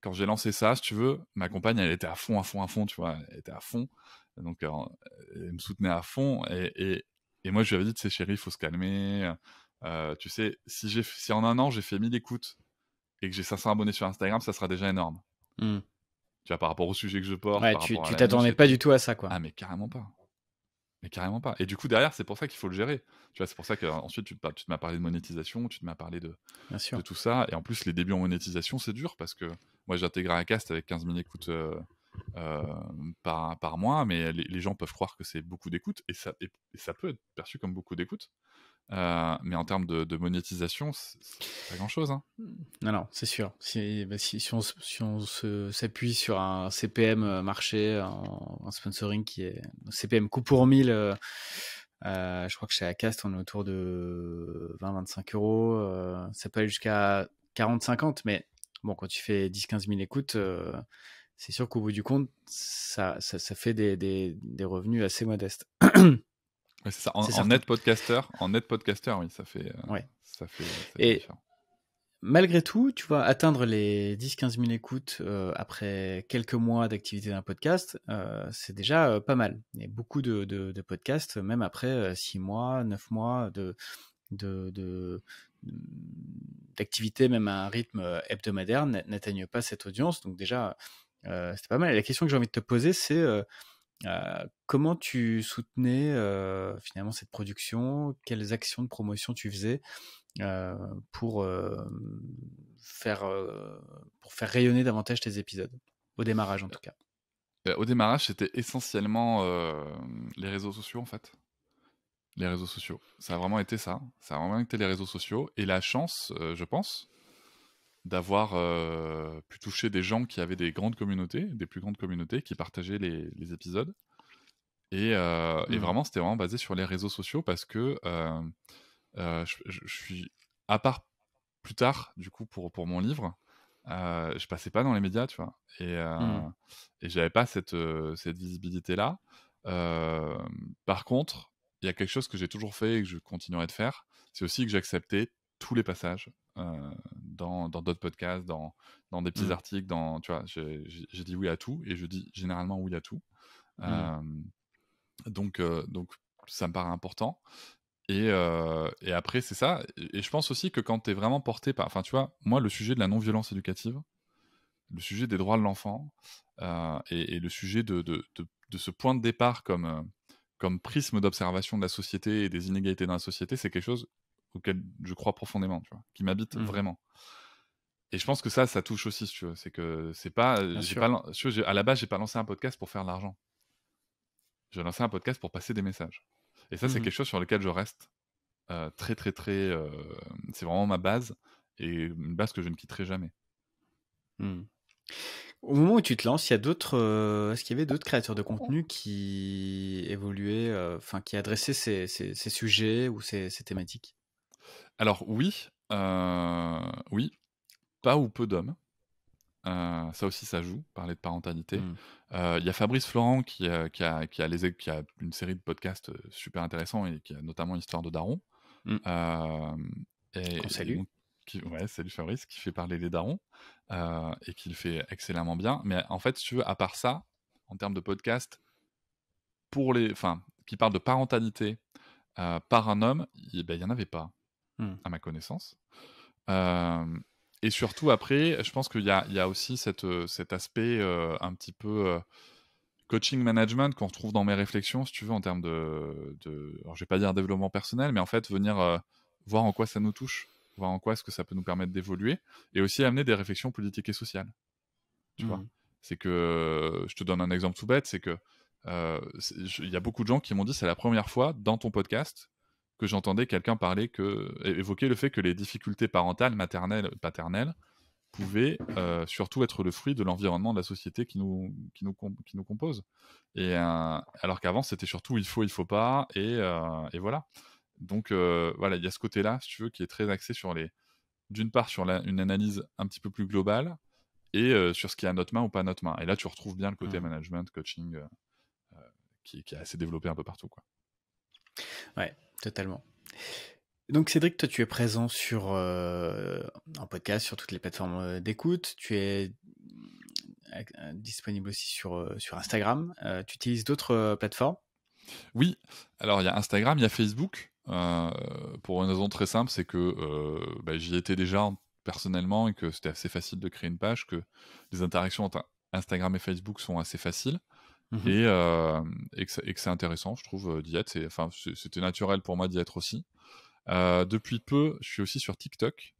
quand j'ai lancé ça, si tu veux, ma compagne, elle était à fond, tu vois, elle était à fond. Donc, elle me soutenait à fond. Et moi, je lui avais dit, tu sais, chérie, il faut se calmer. Tu sais, si en un an, j'ai fait 1000 écoutes et que j'ai 500 abonnés sur Instagram, ça sera déjà énorme. Tu vois, par rapport au sujet que je porte. Ouais, tu t'attendais pas du tout à ça, quoi. Ah, mais carrément pas. Et du coup, derrière, c'est pour ça qu'il faut le gérer. Tu vois, c'est pour ça qu'ensuite, tu m'as parlé de monétisation, tu m'as parlé de tout ça. Et en plus, les débuts en monétisation, c'est dur parce que moi, j'ai intégré Acast avec 15 000 écoutes par mois, mais les gens peuvent croire que c'est beaucoup d'écoutes et ça peut être perçu comme beaucoup d'écoutes. Mais en termes de monétisation, c'est pas grand-chose. Hein. Non, c'est sûr. Si on s'appuie sur un CPM marché, un sponsoring qui est CPM coût pour 1000, je crois que chez Acast, on est autour de 20-25 €. Ça peut aller jusqu'à 40-50, mais bon, quand tu fais 10-15 000 écoutes, c'est sûr qu'au bout du compte, ça fait des revenus assez modestes. Ouais, c'est ça. En net podcaster, oui, ça fait. Ça fait différent. Malgré tout, tu vois, atteindre les 10-15 000 écoutes après quelques mois d'activité d'un podcast, c'est déjà pas mal. Il y a beaucoup de podcasts, même après 6 mois, 9 mois d'activité, même à un rythme hebdomadaire, n'atteignent pas cette audience. Donc déjà, c'était pas mal. Et la question que j'ai envie de te poser, c'est comment tu soutenais finalement cette production? Quelles actions de promotion tu faisais pour faire rayonner davantage tes épisodes, au démarrage en tout cas? Au démarrage, c'était essentiellement les réseaux sociaux, en fait. Les réseaux sociaux. Ça a vraiment été ça. Ça a vraiment été les réseaux sociaux. Et la chance, je pense, d'avoir pu toucher des gens qui avaient des grandes communautés, des plus grandes communautés, qui partageaient les épisodes. Et vraiment, c'était vraiment basé sur les réseaux sociaux parce que je suis, à part plus tard, du coup, pour mon livre, je passais pas dans les médias, tu vois. Et j'avais pas cette visibilité-là. Par contre, il y a quelque chose que j'ai toujours fait et que je continuerai de faire, c'est aussi que j'acceptais tous les passages dans d'autres podcasts, dans des petits articles, tu vois, j'ai dit oui à tout et je dis généralement oui à tout. Donc, ça me paraît important. Et après, c'est ça. Et je pense aussi que quand tu es vraiment porté par... Enfin, tu vois, moi, le sujet de la non-violence éducative, le sujet des droits de l'enfant, et le sujet de ce point de départ comme prisme d'observation de la société et des inégalités dans la société, c'est quelque chose auquel je crois profondément, tu vois, qui m'habite vraiment. Et je pense que ça touche aussi, si tu veux. C'est que c'est pas... à la base, j'ai pas lancé un podcast pour faire de l'argent. J'ai lancé un podcast pour passer des messages. Et ça, c'est quelque chose sur lequel je reste très, très, très... c'est vraiment ma base, et une base que je ne quitterai jamais. Au moment où tu te lances, il y a est-ce qu'il y avait d'autres créateurs de contenu qui évoluaient, enfin qui adressaient ces sujets ou ces thématiques? Alors oui, oui, pas ou peu d'hommes. Ça aussi, ça joue, parler de parentalité. Mmh. Il y a Fabrice Florent qui a une série de podcasts, super intéressants et qui a notamment Histoire de daron. Mmh. Hem Qu'on et salue. donc ouais, salut Fabrice, qui fait parler les darons, et qui le fait excellemment bien. Mais en fait, si tu veux, à part ça, en termes de podcast, qui parlent de parentalité, par un homme, il y en avait pas, Mmh. à ma connaissance. Hem et surtout après, je pense qu'il y a aussi cet aspect, un petit peu, coaching management qu'on retrouve dans mes réflexions, si tu veux, en termes alors je vais pas dire développement personnel, mais en fait venir, voir en quoi ça nous touche, voir en quoi est-ce que ça peut nous permettre d'évoluer et aussi amener des réflexions politiques et sociales, tu vois? Mmh. C'est que, je te donne un exemple tout bête, c'est que, il y a beaucoup de gens qui m'ont dit: «C'est la première fois dans ton podcast que j'entendais quelqu'un évoquer le fait que les difficultés parentales, maternelles, paternelles pouvaient, surtout être le fruit de l'environnement de la société qui nous compose». Et alors qu'avant, c'était surtout il faut pas et voilà. Donc voilà, il y a ce côté-là, si tu veux, qui est très axé d'une part sur une analyse un petit peu plus globale et sur ce qui est à notre main ou pas à notre main. Et là, tu retrouves bien le côté Mmh. management, coaching, qui est assez développé un peu partout, quoi. Ouais, totalement. Donc Cédric, toi tu es présent sur, en podcast sur toutes les plateformes, d'écoute. Tu es, disponible aussi sur Instagram. Tu utilises d'autres, plateformes? Oui, alors il y a Instagram, il y a Facebook, pour une raison très simple, c'est que, bah, j'y étais déjà personnellement et que c'était assez facile de créer une page, que les interactions entre Instagram et Facebook sont assez faciles Mmh. et que c'est intéressant, je trouve, d'y être. C'était naturel pour moi d'y être aussi. Depuis peu, je suis aussi sur TikTok,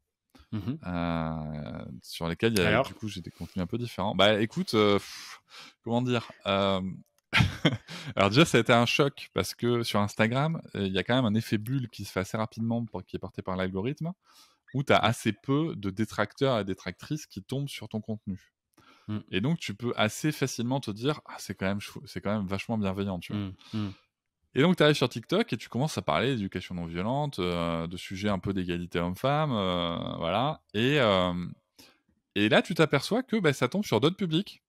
Mmh. sur lesquels il y a du Alors? coup, j'ai des contenus un peu différents. Bah, écoute, comment dire? Alors déjà, ça a été un choc parce que sur Instagram, il y a quand même un effet bulle qui se fait assez rapidement qui est porté par l'algorithme, où tu as Ouais. assez peu de détracteurs et détractrices qui tombent sur ton contenu. Mmh. Et donc tu peux assez facilement te dire: «Ah, c'est quand même vachement bienveillant», tu vois? Mmh. Mmh. Et donc tu arrives sur TikTok et tu commences à parler d'éducation non violente, de sujets un peu d'égalité homme-femme, voilà. Et là, tu t'aperçois que, bah, ça tombe sur d'autres publics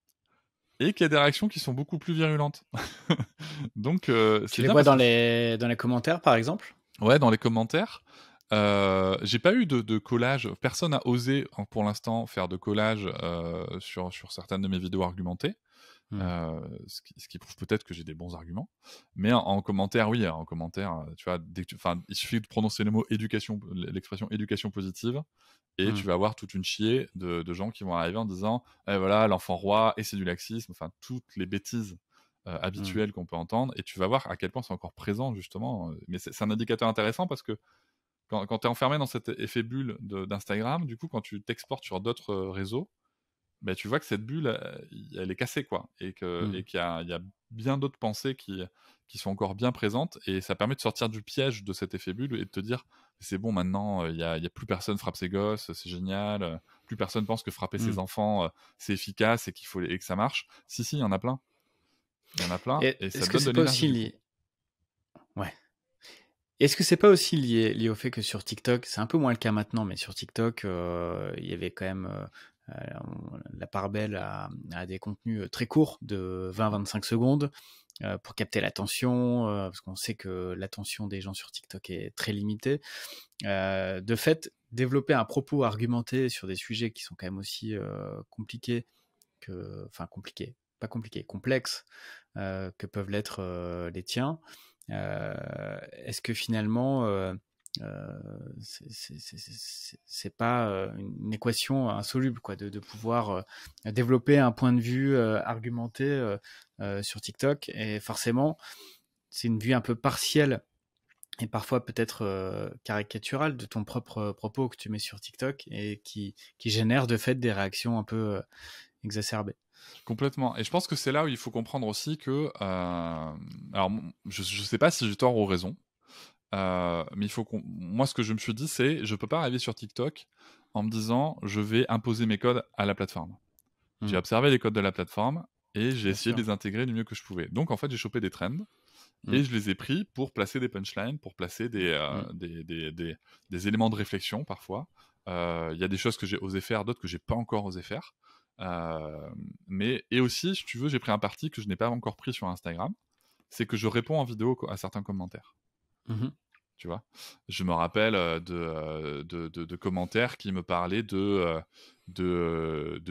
et qu'il y a des réactions qui sont beaucoup plus virulentes. Donc Tu c'est les bien vois parce que dans les commentaires, par exemple? ouais, dans les commentaires, j'ai pas eu de collage. Personne n'a osé, pour l'instant, faire de collage, sur certaines de mes vidéos argumentées. Mmh. Ce qui prouve peut-être que j'ai des bons arguments. Mais en commentaire, oui, en commentaire, tu vois, il suffit de prononcer le mot éducation, l'expression éducation positive, et Mmh. tu vas avoir toute une chier de gens qui vont arriver en disant: «Eh voilà, l'enfant roi et c'est du laxisme», enfin toutes les bêtises Mmh. habituelles qu'on peut entendre, et tu vas voir à quel point c'est encore présent justement. Mais c'est un indicateur intéressant parce que quand tu es enfermé dans cet effet bulle d'Instagram, du coup, quand tu t'exportes sur d'autres réseaux, bah, tu vois que cette bulle, elle est cassée, quoi, Mmh. et il y a bien d'autres pensées qui sont encore bien présentes, et ça permet de sortir du piège de cet effet bulle et de te dire: «C'est bon maintenant, il y a plus personne frappe ses gosses, c'est génial, plus personne pense que frapper ses Mmh. enfants, c'est efficace et que ça marche». Si, il y en a plein. Il y en a plein Et et ça est-ce te que donne de c'est pas l'énergie, aussi du coup. lié ouais. Est-ce que c'est pas aussi lié au fait que sur TikTok, c'est un peu moins le cas maintenant, mais sur TikTok, il y avait quand même, la part belle à des contenus, très courts de 20-25 secondes, pour capter l'attention, parce qu'on sait que l'attention des gens sur TikTok est très limitée. De fait, développer un propos argumenté sur des sujets qui sont quand même aussi, compliqués compliqués, pas compliqués, complexes, que peuvent l'être, les tiens. Est-ce que finalement, c'est pas une équation insoluble quoi, de pouvoir développer un point de vue argumenté sur TikTok, et forcément c'est une vue un peu partielle et parfois peut-être caricaturale de ton propre propos que tu mets sur TikTok et qui génère de fait des réactions un peu exacerbées. Complètement, et je pense que c'est là où il faut comprendre aussi que, alors je sais pas si j'ai tort ou raison, mais il faut moi, ce que je me suis dit, c'est: «Je peux pas arriver sur TikTok en me disant: "Je vais imposer mes codes à la plateforme"». J'ai observé les codes de la plateforme et j'ai Bien essayé de sûr. les intégrer du mieux que je pouvais. Donc, en fait, j'ai chopé des trends Mm. et je les ai pris pour placer des punchlines, pour placer Mm. des éléments de réflexion parfois. Il y a des choses que j'ai osé faire, d'autres que j'ai pas encore osé faire. Et aussi, si tu veux, j'ai pris un parti que je n'ai pas encore pris sur Instagram, c'est que je réponds en vidéo à certains commentaires. Mhm. Tu vois, je me rappelle de commentaires qui me parlaient de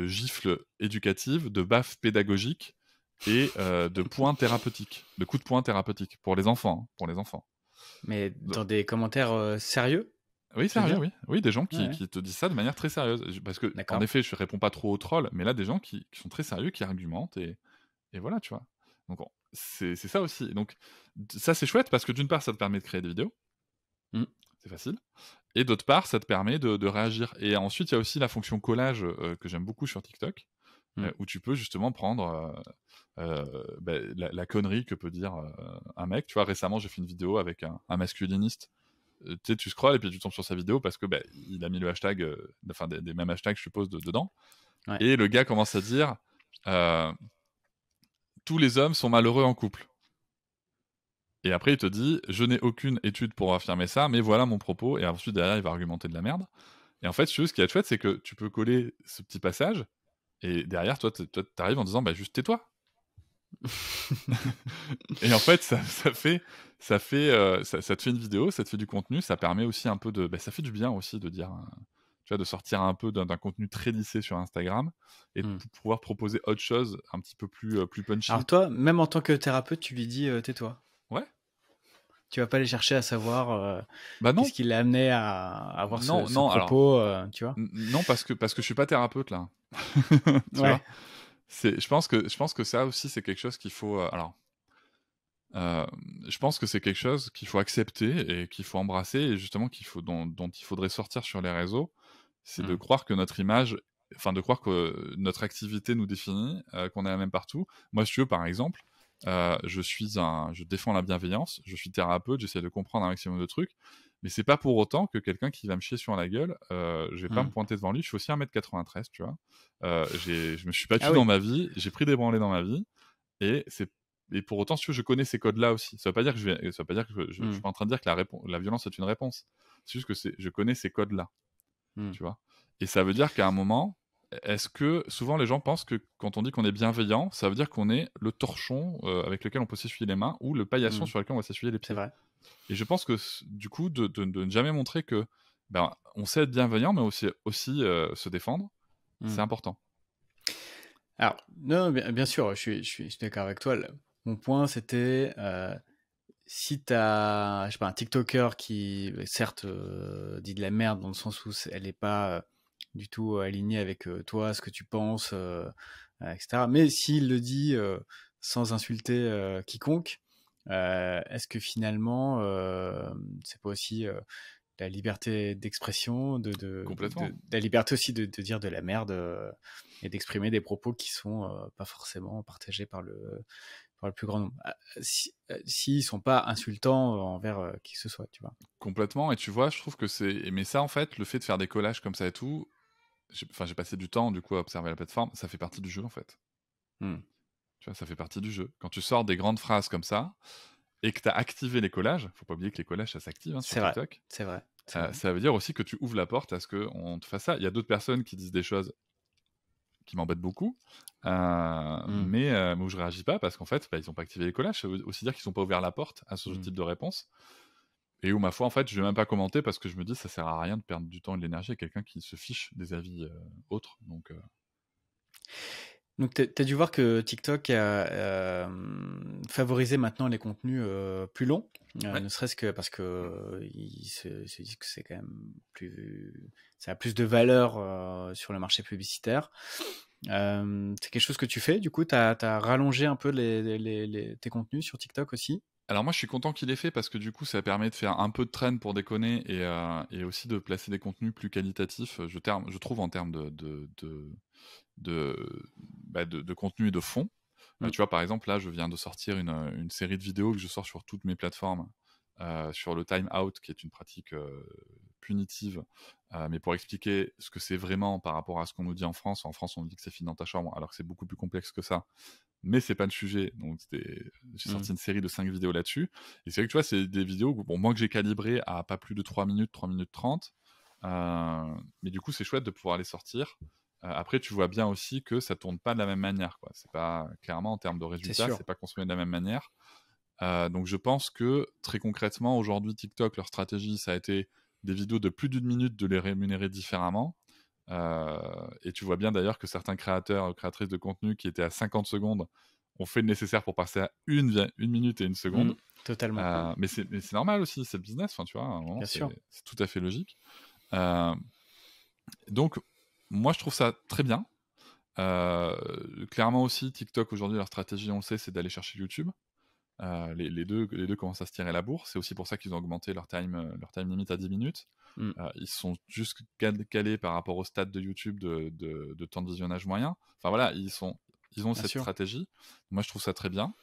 gifles éducatives, de baffes pédagogiques et de points thérapeutiques, de coups de poing thérapeutiques pour les enfants, hein, pour les enfants. Mais Donc, dans des commentaires sérieux, oui, tu veux sérieux, dire? oui. Oui, des gens Ouais, qui te disent ça de manière très sérieuse. Parce que, en d'accord. effet, je réponds pas trop aux trolls, mais là, des gens qui sont très sérieux, qui argumentent et voilà, tu vois. Donc, c'est ça aussi. Donc, ça, c'est chouette parce que d'une part, ça te permet de créer des vidéos. Mm. C'est facile. Et d'autre part, ça te permet de réagir. Et ensuite, il y a aussi la fonction collage que j'aime beaucoup sur TikTok, Mm. où tu peux justement prendre la connerie que peut dire un mec. Tu vois, récemment, j'ai fait une vidéo avec un masculiniste. Tu sais, tu scrolles et puis tu tombes sur sa vidéo parce que il a mis le hashtag, enfin des mêmes hashtags, je suppose, dedans. Ouais. Et le gars commence à dire tous les hommes sont malheureux en couple. Et après, il te dit je n'ai aucune étude pour affirmer ça, mais voilà mon propos. Et ensuite, derrière, il va argumenter de la merde. Et en fait, ce qui est chouette, c'est que tu peux coller ce petit passage, et derrière, toi, t'arrives en disant, juste tais-toi. Et en fait, ça te fait une vidéo, ça te fait du contenu, ça permet aussi un peu de, ça fait du bien aussi de dire, tu vois, de sortir un peu d'un contenu très lissé sur Instagram et de Mm. pouvoir proposer autre chose, un petit peu plus Alors punchy. toi, même en tant que thérapeute, tu lui dis tais-toi. Ouais. Tu vas pas aller chercher à savoir Bah non, qu'est-ce qui l'a amené à avoir non, ce non. Alors, propos, tu vois. non parce que je suis pas thérapeute là. Tu Ouais. vois. Je pense que ça aussi c'est quelque chose qu'il faut. Euh, je pense que c'est quelque chose qu'il faut accepter et qu'il faut embrasser et justement dont il faudrait sortir sur les réseaux, c'est de Mm. croire que notre image, enfin de croire que notre activité nous définit, qu'on est la même partout. Moi, si tu veux, par exemple, je défends la bienveillance, je suis thérapeute, j'essaie de comprendre un maximum de trucs, mais c'est pas pour autant que quelqu'un qui va me chier sur la gueule, je vais pas me Mm. pointer devant lui. Je suis aussi 1m93, tu vois. Je me suis Ah battu dans oui. ma vie, j'ai pris des branlées dans ma vie, et c'est et pour autant, si tu veux, je connais ces codes-là aussi. Ça veut pas dire que ça veut pas dire que je suis Mm. pas en train de dire que la violence est une réponse. C'est juste que je connais ces codes-là, Mm. tu vois. Et ça veut dire qu'à un moment, est-ce que souvent les gens pensent que quand on dit qu'on est bienveillant, ça veut dire qu'on est le torchon avec lequel on peut s'essuyer les mains ou le paillasson Mm. sur lequel on va s'essuyer les C'est pieds. vrai. Et je pense que du coup, de ne jamais montrer que on sait être bienveillant, mais aussi se défendre, Mm. c'est important. Alors, non, bien sûr, je suis d'accord avec toi. Mon point, c'était si t'as, je sais pas, un TikToker qui, certes, dit de la merde dans le sens où elle est pas du tout alignée avec toi, ce que tu penses, etc. Mais s'il le dit sans insulter quiconque, est-ce que finalement, c'est pas aussi la liberté d'expression, Complètement. la liberté aussi de dire de la merde et d'exprimer des propos qui sont pas forcément partagés par le plus grand nombre. S'ils sont pas insultants envers qui que ce soit, tu vois. Complètement. Et tu vois, je trouve que mais ça, en fait, le fait de faire des collages comme ça et tout, j'ai passé du temps, du coup, à observer la plateforme, ça fait partie du jeu, en fait. Hmm. Tu vois, ça fait partie du jeu. Quand tu sors des grandes phrases comme ça, et que tu as activé les collages, faut pas oublier que les collages, ça s'active hein, sur C'est vrai, TikTok, c'est vrai, c'est vrai. ça veut dire aussi que tu ouvres la porte à ce qu'on te fasse ça. Il y a d'autres personnes qui disent des choses qui m'embêtent beaucoup, Hmm. mais où je réagis pas parce qu'en fait, ils n'ont pas activé les collages. Ça veut aussi dire qu'ils n'ont pas ouvert la porte à ce Hmm. type de réponse. Et où, ma foi, en fait, je vais même pas commenter parce que je me dis ça sert à rien de perdre du temps et de l'énergie avec quelqu'un qui se fiche des avis autres. Donc, tu as dû voir que TikTok a favorisé maintenant les contenus plus longs, Ouais. ne serait-ce que parce que ils se disent que c'est quand même ça a plus de valeur sur le marché publicitaire. C'est quelque chose que tu fais, du coup, tu as rallongé un peu tes contenus sur TikTok aussi. Alors moi, je suis content qu'il ait fait parce que du coup, ça permet de faire un peu de trend pour déconner et aussi de placer des contenus plus qualitatifs, je trouve, en termes de contenu et de fond. Mm. Tu vois, par exemple, là, je viens de sortir une série de vidéos que je sors sur toutes mes plateformes sur le time out, qui est une pratique punitive, mais pour expliquer ce que c'est vraiment par rapport à ce qu'on nous dit en France. En France, on nous dit que c'est fini dans ta chambre, alors que c'est beaucoup plus complexe que ça. Mais c'est pas le sujet. Donc, j'ai sorti une série de 5 vidéos là-dessus. Et c'est vrai que tu vois, c'est des vidéos, bon, moi que j'ai calibré à pas plus de 3 minutes, 3 minutes 30. Mais du coup, c'est chouette de pouvoir les sortir. Après, tu vois bien aussi que ça tourne pas de la même manière, quoi. C'est pas, clairement, en termes de résultats, c'est pas construit de la même manière. Donc, je pense que très concrètement, aujourd'hui, TikTok, leur stratégie, ça a été des vidéos de plus d'une minute, de les rémunérer différemment. Et tu vois bien d'ailleurs que certains créateurs, créatrices de contenu qui étaient à 50 secondes ont fait le nécessaire pour passer à 1 minute et 1 seconde. Totalement. Mais c'est normal aussi, c'est le business, enfin, tu vois, à un moment, c'est tout à fait logique. Donc, moi, je trouve ça très bien. Clairement aussi, TikTok, aujourd'hui, leur stratégie, on le sait, c'est d'aller chercher YouTube. Les deux commencent à se tirer la bourre. C'est aussi pour ça qu'ils ont augmenté leur time limit à 10 minutes. Ils sont juste calés par rapport au stade de YouTube de temps de visionnage moyen. Enfin voilà, ils ont cette stratégie. Moi, je trouve ça très bien.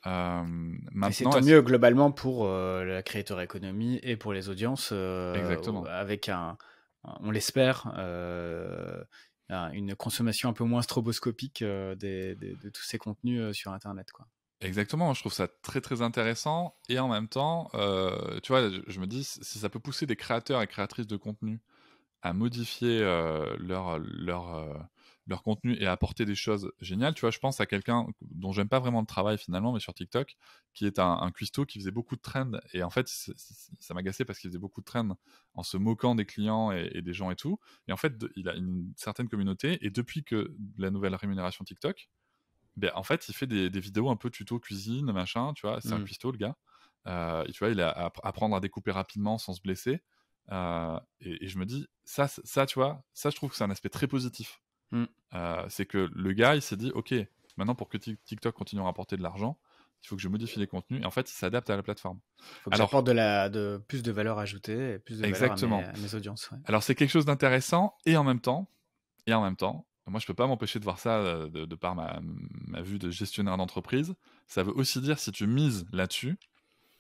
Maintenant, et c'est tant mieux globalement pour la creator economy et pour les audiences. Exactement. Avec on l'espère, une consommation un peu moins stroboscopique de tous ces contenus sur Internet, quoi. Exactement, je trouve ça très très intéressant, et en même temps, tu vois, je me dis, si ça peut pousser des créateurs et créatrices de contenu à modifier leur contenu et à apporter des choses géniales, tu vois, je pense à quelqu'un dont j'aime pas vraiment le travail finalement, mais sur TikTok, qui est un cuistot qui faisait beaucoup de trends, et en fait, ça m'agaçait parce qu'il faisait beaucoup de trends en se moquant des clients et des gens et tout, et en fait, il a une certaine communauté, et depuis que la nouvelle rémunération TikTok, ben, en fait, il fait des vidéos un peu tuto cuisine, machin, tu vois, c'est un cuistot, le gars. Et tu vois, il a à apprendre à découper rapidement sans se blesser. Et je me dis, ça, tu vois, ça, je trouve que c'est un aspect très positif. C'est que le gars, il s'est dit, ok, maintenant, pour que TikTok continue à rapporter de l'argent, il faut que je modifie les contenus. Et en fait, il s'adapte à la plateforme. Il faut que j'apporte plus de valeur ajoutée, et plus de valeur à mes audiences. Ouais. Alors, c'est quelque chose d'intéressant, et en même temps, moi, je peux pas m'empêcher de voir ça de par ma vue de gestionnaire d'entreprise. Ça veut aussi dire, si tu mises là-dessus,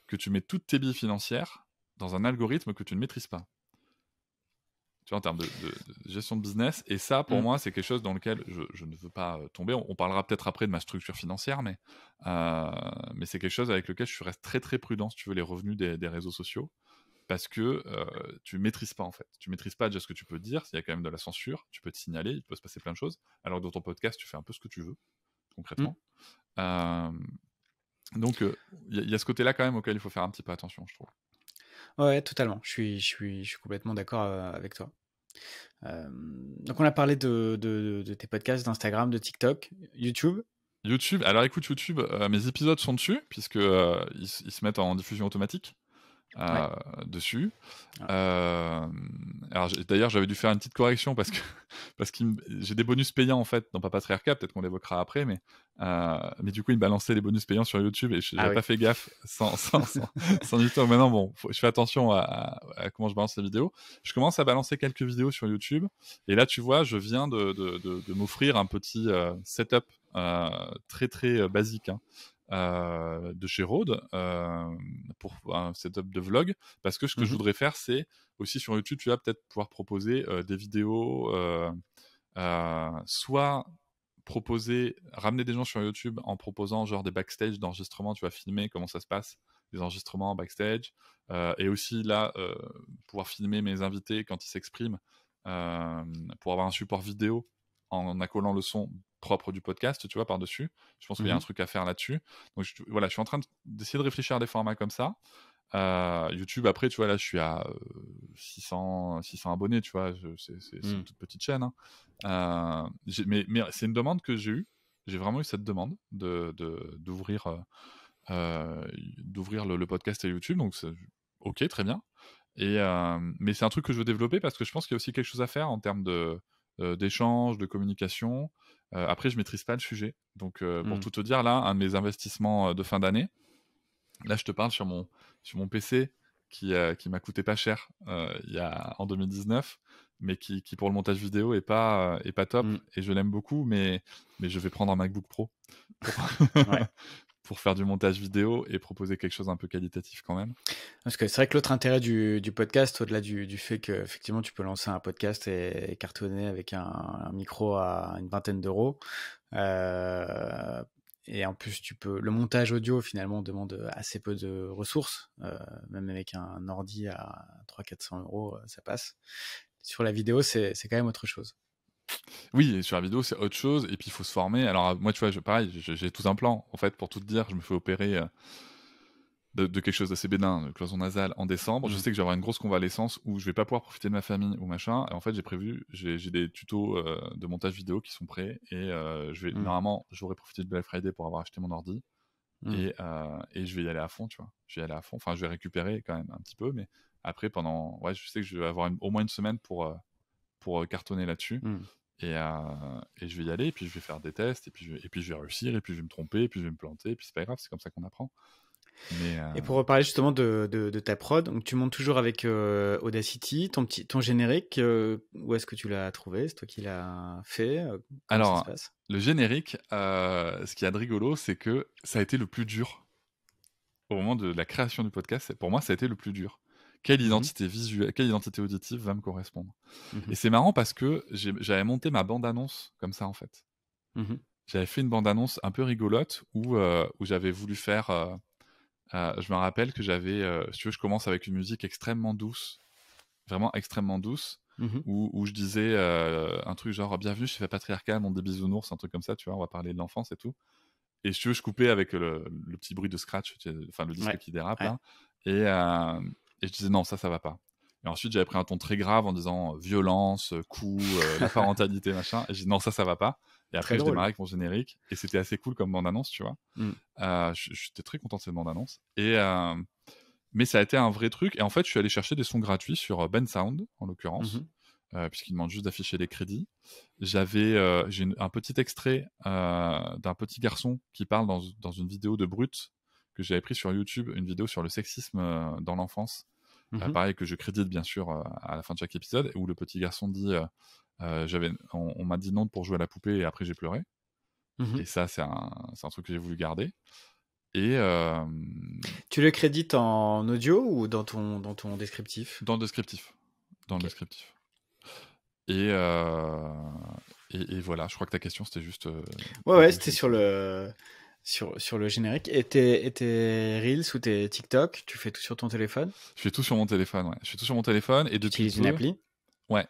que tu mets toutes tes billes financières dans un algorithme que tu ne maîtrises pas. Tu vois, en termes de gestion de business. Et ça, pour moi, c'est quelque chose dans lequel je ne veux pas tomber. On parlera peut-être après de ma structure financière, mais c'est quelque chose avec lequel je reste très très prudent, si tu veux, les revenus des réseaux sociaux. Parce que tu maîtrises pas, en fait. Tu maîtrises pas déjà ce que tu peux dire. Il y a quand même de la censure. Tu peux te signaler, il peut se passer plein de choses. Alors que dans ton podcast, tu fais un peu ce que tu veux, concrètement. Donc, il y a ce côté-là quand même auquel il faut faire un petit peu attention, je trouve. Ouais, totalement. Je suis complètement d'accord avec toi. Donc, on a parlé de tes podcasts, d'Instagram, de TikTok, YouTube. Alors écoute, YouTube, mes épisodes sont dessus, puisque ils se mettent en diffusion automatique. Dessus. Alors d'ailleurs, j'avais dû faire une petite correction parce que j'ai des bonus payants en fait dans Papatriarcat, peut-être qu'on l'évoquera après, mais du coup, il me balançait les bonus payants sur YouTube et je n'avais pas fait gaffe sans du tout. Maintenant, bon, je fais attention à comment je balance les vidéos. Je commence à balancer quelques vidéos sur YouTube, et là, tu vois, je viens de m'offrir un petit setup très très basique, hein, de chez Rode, pour un setup de vlog, parce que ce que je voudrais faire, c'est aussi sur YouTube, tu vas peut-être pouvoir proposer des vidéos, soit ramener des gens sur YouTube en proposant genre des backstage d'enregistrement, tu vas filmer comment ça se passe, des enregistrements backstage, et aussi là, pouvoir filmer mes invités quand ils s'expriment, pour avoir un support vidéo en accolant le son propre du podcast, tu vois, par-dessus. Je pense qu'il y a un truc à faire là-dessus. Donc voilà, je suis en train d'essayer de réfléchir à des formats comme ça. YouTube, après, tu vois, là, je suis à 600 abonnés, tu vois, c'est une toute petite chaîne. Hein. Mais c'est une demande que j'ai eue. J'ai vraiment eu cette demande d'ouvrir le podcast à YouTube. Donc, ok, très bien. Mais c'est un truc que je veux développer parce que je pense qu'il y a aussi quelque chose à faire en termes d'échange, de communication. Après, je maîtrise pas le sujet. Donc, pour tout te dire, là, un de mes investissements de fin d'année, là, je te parle sur mon PC qui m'a coûté pas cher en 2019, mais qui pour le montage vidéo est pas top, et je l'aime beaucoup, mais je vais prendre un MacBook Pro pour faire du montage vidéo et proposer quelque chose un peu qualitatif quand même. Parce que c'est vrai que l'autre intérêt du podcast, au-delà du fait que effectivement tu peux lancer un podcast et cartonner avec un micro à une vingtaine d'euros, et en plus le montage audio finalement demande assez peu de ressources, même avec un ordi à 300-400 euros, ça passe. Sur la vidéo, c'est quand même autre chose. Oui, et sur la vidéo, c'est autre chose. Et puis, il faut se former. Alors, moi, tu vois, pareil, j'ai tout un plan. En fait, pour tout te dire, je me fais opérer de quelque chose d'assez bénin, de cloison nasale, en décembre. Je sais que je vais avoir une grosse convalescence où je vais pas pouvoir profiter de ma famille ou machin. Et en fait, j'ai des tutos de montage vidéo qui sont prêts. Et normalement, j'aurais profité de Black Friday pour avoir acheté mon ordi. Et je vais y aller à fond, tu vois. Je vais y aller à fond. Enfin, je vais récupérer quand même un petit peu. Mais après, je sais que je vais avoir au moins une semaine pour cartonner là-dessus. Et je vais y aller, et puis je vais faire des tests, et puis je vais réussir, et puis je vais me tromper, et puis je vais me planter, et puis c'est pas grave, c'est comme ça qu'on apprend. Mais Et pour reparler justement de ta prod, donc tu montes toujours avec Audacity, ton générique, où est-ce que tu l'as trouvé? C'est toi qui l'as fait? Comment ça se alors, passe? le générique, ce qu'il y a de rigolo, c'est que ça a été le plus dur au moment de la création du podcast. Pour moi, ça a été le plus dur. Quelle identité visuelle, quelle identité auditive va me correspondre? Et c'est marrant parce que j'avais monté ma bande-annonce comme ça, en fait. J'avais fait une bande-annonce un peu rigolote où j'avais voulu faire... je me rappelle que j'avais... si tu veux, je commence avec une musique extrêmement douce, vraiment extrêmement douce, où je disais un truc genre « Bienvenue chez Patriarcal, monde des bisounours », un truc comme ça, tu vois, on va parler de l'enfance et tout. Et si tu veux, je coupais avec le petit bruit de scratch, enfin le disque qui dérape, là. Et je disais « Non, ça va pas ». Et ensuite, j'avais pris un ton très grave en disant violence, coups, la parentalité, machin. Et j'ai dit « Non, ça va pas ». Et après, je démarrais avec mon générique. Et c'était assez cool comme bande-annonce, tu vois. J'étais très content de cette bande-annonce. Mais ça a été un vrai truc. Et en fait, je suis allé chercher des sons gratuits sur Bensound, en l'occurrence, puisqu'ils demandent juste d'afficher les crédits. J'ai un petit extrait d'un petit garçon qui parle dans une vidéo de Brut que j'avais pris sur YouTube, une vidéo sur le sexisme dans l'enfance. Pareil, que je crédite bien sûr à la fin de chaque épisode, où le petit garçon dit on m'a dit non pour jouer à la poupée et après j'ai pleuré. Et ça, c'est un truc que j'ai voulu garder. Et tu le crédites en audio ou dans ton descriptif? Dans le descriptif. Dans le descriptif. Et voilà, je crois que ta question c'était juste. Ouais, c'était sur le générique. Et tes Reels ou tes TikTok, tu fais tout sur ton téléphone? Je fais tout sur mon téléphone, ouais. Je fais tout sur mon téléphone et depuis. Tu utilises une appli? Ouais.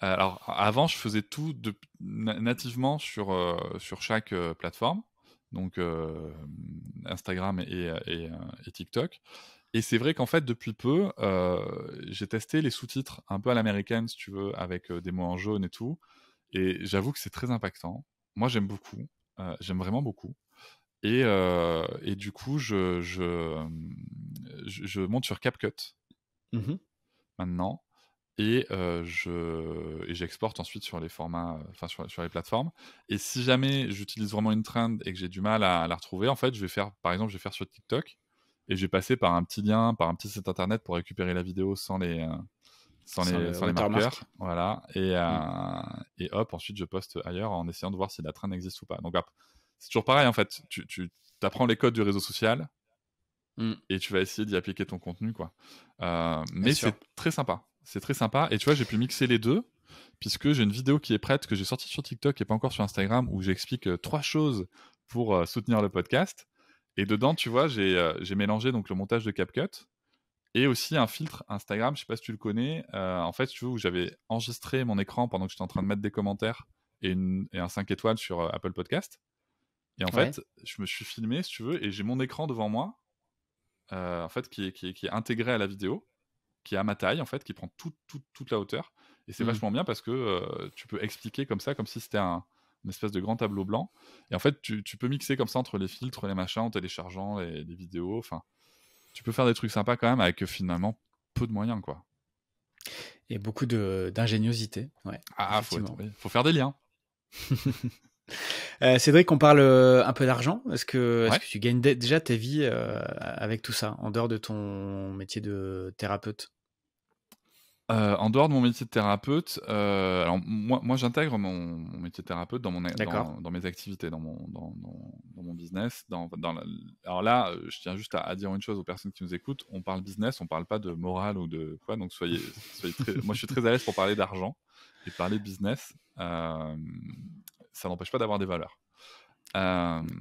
Alors avant, je faisais tout nativement sur chaque plateforme, donc Instagram et TikTok. Et c'est vrai qu'en fait, depuis peu, j'ai testé les sous-titres un peu à l'américaine, si tu veux, avec des mots en jaune et tout. Et j'avoue que c'est très impactant. Moi, j'aime beaucoup. J'aime vraiment beaucoup. Et du coup, je monte sur CapCut maintenant. Et j'exporte ensuite sur les formats, enfin sur les plateformes. Et si jamais j'utilise vraiment une trend et que j'ai du mal à la retrouver, en fait, je vais faire sur TikTok et je vais passer par un petit lien, par un petit site internet pour récupérer la vidéo sans les marqueurs, voilà. Et hop, ensuite je poste ailleurs en essayant de voir si la trend existe ou pas. Donc hop, c'est toujours pareil en fait. Tu apprends les codes du réseau social et tu vas essayer d'y appliquer ton contenu, quoi. Mais c'est très sympa. C'est très sympa. Et tu vois, j'ai pu mixer les deux, puisque j'ai une vidéo qui est prête, que j'ai sortie sur TikTok et pas encore sur Instagram, où j'explique 3 choses pour soutenir le podcast. Et dedans, tu vois, j'ai mélangé donc le montage de CapCut et aussi un filtre Instagram, je sais pas si tu le connais. En fait, tu vois, où j'avais enregistré mon écran pendant que j'étais en train de mettre des commentaires et un 5 étoiles sur Apple Podcast. Et en fait, je me suis filmé, si tu veux, et j'ai mon écran devant moi, en fait, qui est intégré à la vidéo, qui est à ma taille, en fait, qui prend toute la hauteur. Et c'est vachement bien parce que tu peux expliquer comme ça, comme si c'était une espèce de grand tableau blanc. Et en fait, tu peux mixer comme ça entre les filtres, les machins, en téléchargeant les vidéos. Enfin, tu peux faire des trucs sympas quand même avec finalement peu de moyens, quoi. Et beaucoup d'ingéniosité. Ouais, faut faire des liens. Cédric, on parle un peu d'argent. Est-ce que tu gagnes déjà ta vie avec tout ça, en dehors de ton métier de thérapeute? En dehors de mon métier de thérapeute, alors moi j'intègre mon métier de thérapeute dans mes activités, dans mon business. Alors là, je tiens juste à dire une chose aux personnes qui nous écoutent, on parle business, on parle pas de morale ou de quoi, donc soyez très... Moi je suis très à l'aise pour parler d'argent et parler de business. Ça n'empêche pas d'avoir des valeurs.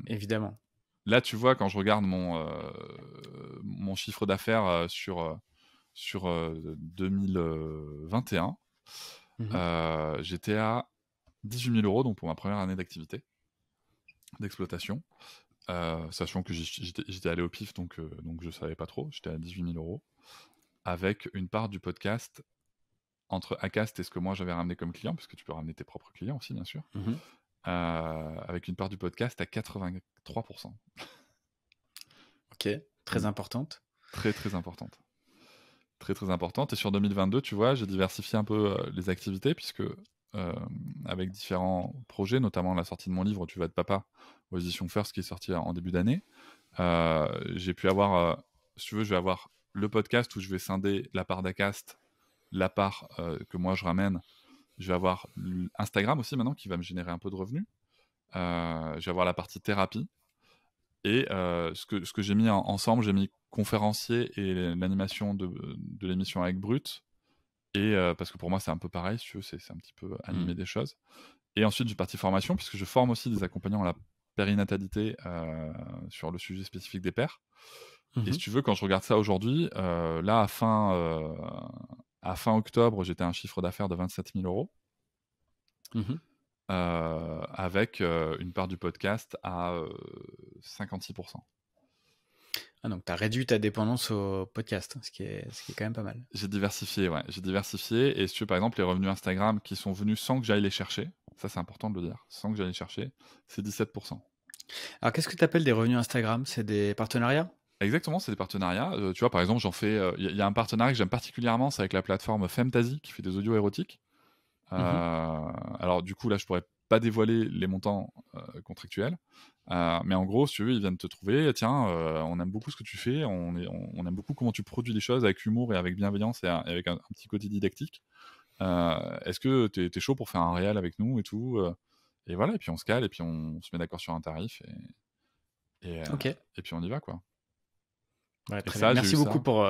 Évidemment. Là, tu vois, quand je regarde mon chiffre d'affaires sur 2021, j'étais à 18 000 euros, donc pour ma première année d'activité, d'exploitation, sachant que j'étais allé au pif, donc je ne savais pas trop, j'étais à 18 000 euros, avec une part du podcast entre Acast et ce que moi j'avais ramené comme client, parce que tu peux ramener tes propres clients aussi, bien sûr, avec une part du podcast à 83%. Ok, très importante. Très, très importante. Très, très importante. Et sur 2022, tu vois, j'ai diversifié un peu les activités, puisque avec différents projets, notamment la sortie de mon livre « Tu vas être papa » aux éditions First, qui est sorti en début d'année, j'ai pu avoir, si tu veux, je vais avoir le podcast où je vais scinder la part d'Acast, la part que moi je ramène. Je vais avoir Instagram aussi maintenant, qui va me générer un peu de revenus. Je vais avoir la partie thérapie. Et ce que j'ai mis ensemble, j'ai mis conférencier et l'animation de l'émission avec Brut. Et parce que pour moi, c'est un peu pareil, si tu veux, c'est un petit peu animer des choses. Et ensuite, j'ai partie formation, puisque je forme aussi des accompagnants à la périnatalité sur le sujet spécifique des pères. Et si tu veux, quand je regarde ça aujourd'hui, là, à fin octobre, j'étais à un chiffre d'affaires de 27 000 euros. Avec une part du podcast à 56%. Ah, donc tu as réduit ta dépendance au podcast, ce qui est quand même pas mal. J'ai diversifié, ouais. J'ai diversifié. Et si tu veux, par exemple, les revenus Instagram qui sont venus sans que j'aille les chercher, ça c'est important de le dire, sans que j'aille les chercher, c'est 17%. Alors qu'est-ce que tu appelles des revenus Instagram? C'est des partenariats? Exactement, c'est des partenariats. Tu vois, par exemple, j'en fais. Il y a un partenariat que j'aime particulièrement, c'est avec la plateforme Femtasy qui fait des audios érotiques. Alors, du coup, là, je pourrais pas dévoiler les montants contractuels. Mais en gros, si tu veux, ils viennent te trouver. Tiens, on aime beaucoup ce que tu fais. On aime beaucoup comment tu produis les choses avec humour et avec bienveillance et avec un petit côté didactique. Est-ce que tu es chaud pour faire un réel avec nous et tout et voilà, et puis on se cale et puis on se met d'accord sur un tarif et puis on y va, quoi. Ouais, très bien. Merci beaucoup pour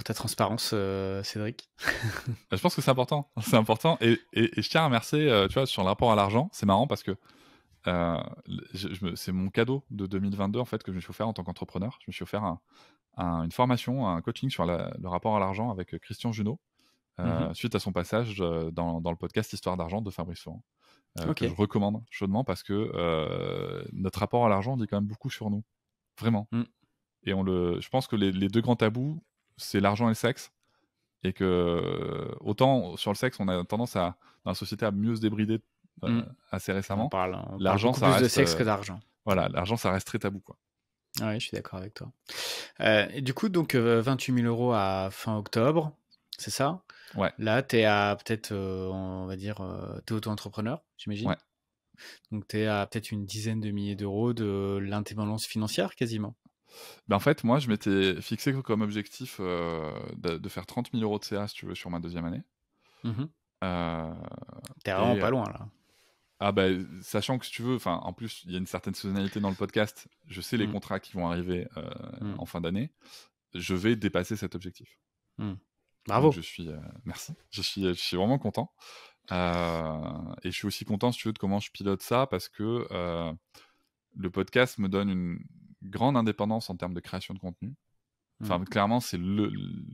ta transparence, Cédric. Je pense que c'est important. C'est important. Et je tiens à remercier, tu vois, sur le rapport à l'argent, c'est marrant parce que c'est mon cadeau de 2022 en fait que je me suis offert en tant qu'entrepreneur. Je me suis offert une formation, un coaching sur le rapport à l'argent avec Christian Junot, suite à son passage dans le podcast Histoire d'argent de Fabrice Florent, que je recommande chaudement parce que notre rapport à l'argent dit quand même beaucoup sur nous, vraiment. Et je pense que les deux grands tabous, c'est l'argent et le sexe. Et que autant sur le sexe, on a tendance dans la société à mieux se débrider assez récemment. On parle beaucoup plus de sexe que d'argent. Voilà, l'argent, ça reste très tabou, quoi. Oui, je suis d'accord avec toi. Et du coup, donc 28 000 euros à fin octobre, c'est ça? Ouais. Là, tu es à peut-être, on va dire, tu es auto-entrepreneur, j'imagine? Ouais. Donc tu es à peut-être une dizaine de milliers d'euros de l'indépendance financière, quasiment. Ben en fait, moi, je m'étais fixé comme objectif de faire 30 000 euros de CA, si tu veux, sur ma deuxième année. T'es vraiment pas loin, là. Ah ben, sachant que si tu veux, en plus, il y a une certaine saisonnalité dans le podcast, je sais les contrats qui vont arriver en fin d'année, je vais dépasser cet objectif. Bravo. Donc merci, je suis vraiment content. Et je suis aussi content, si tu veux, de comment je pilote ça, parce que le podcast me donne une grande indépendance en termes de création de contenu. Clairement, c'est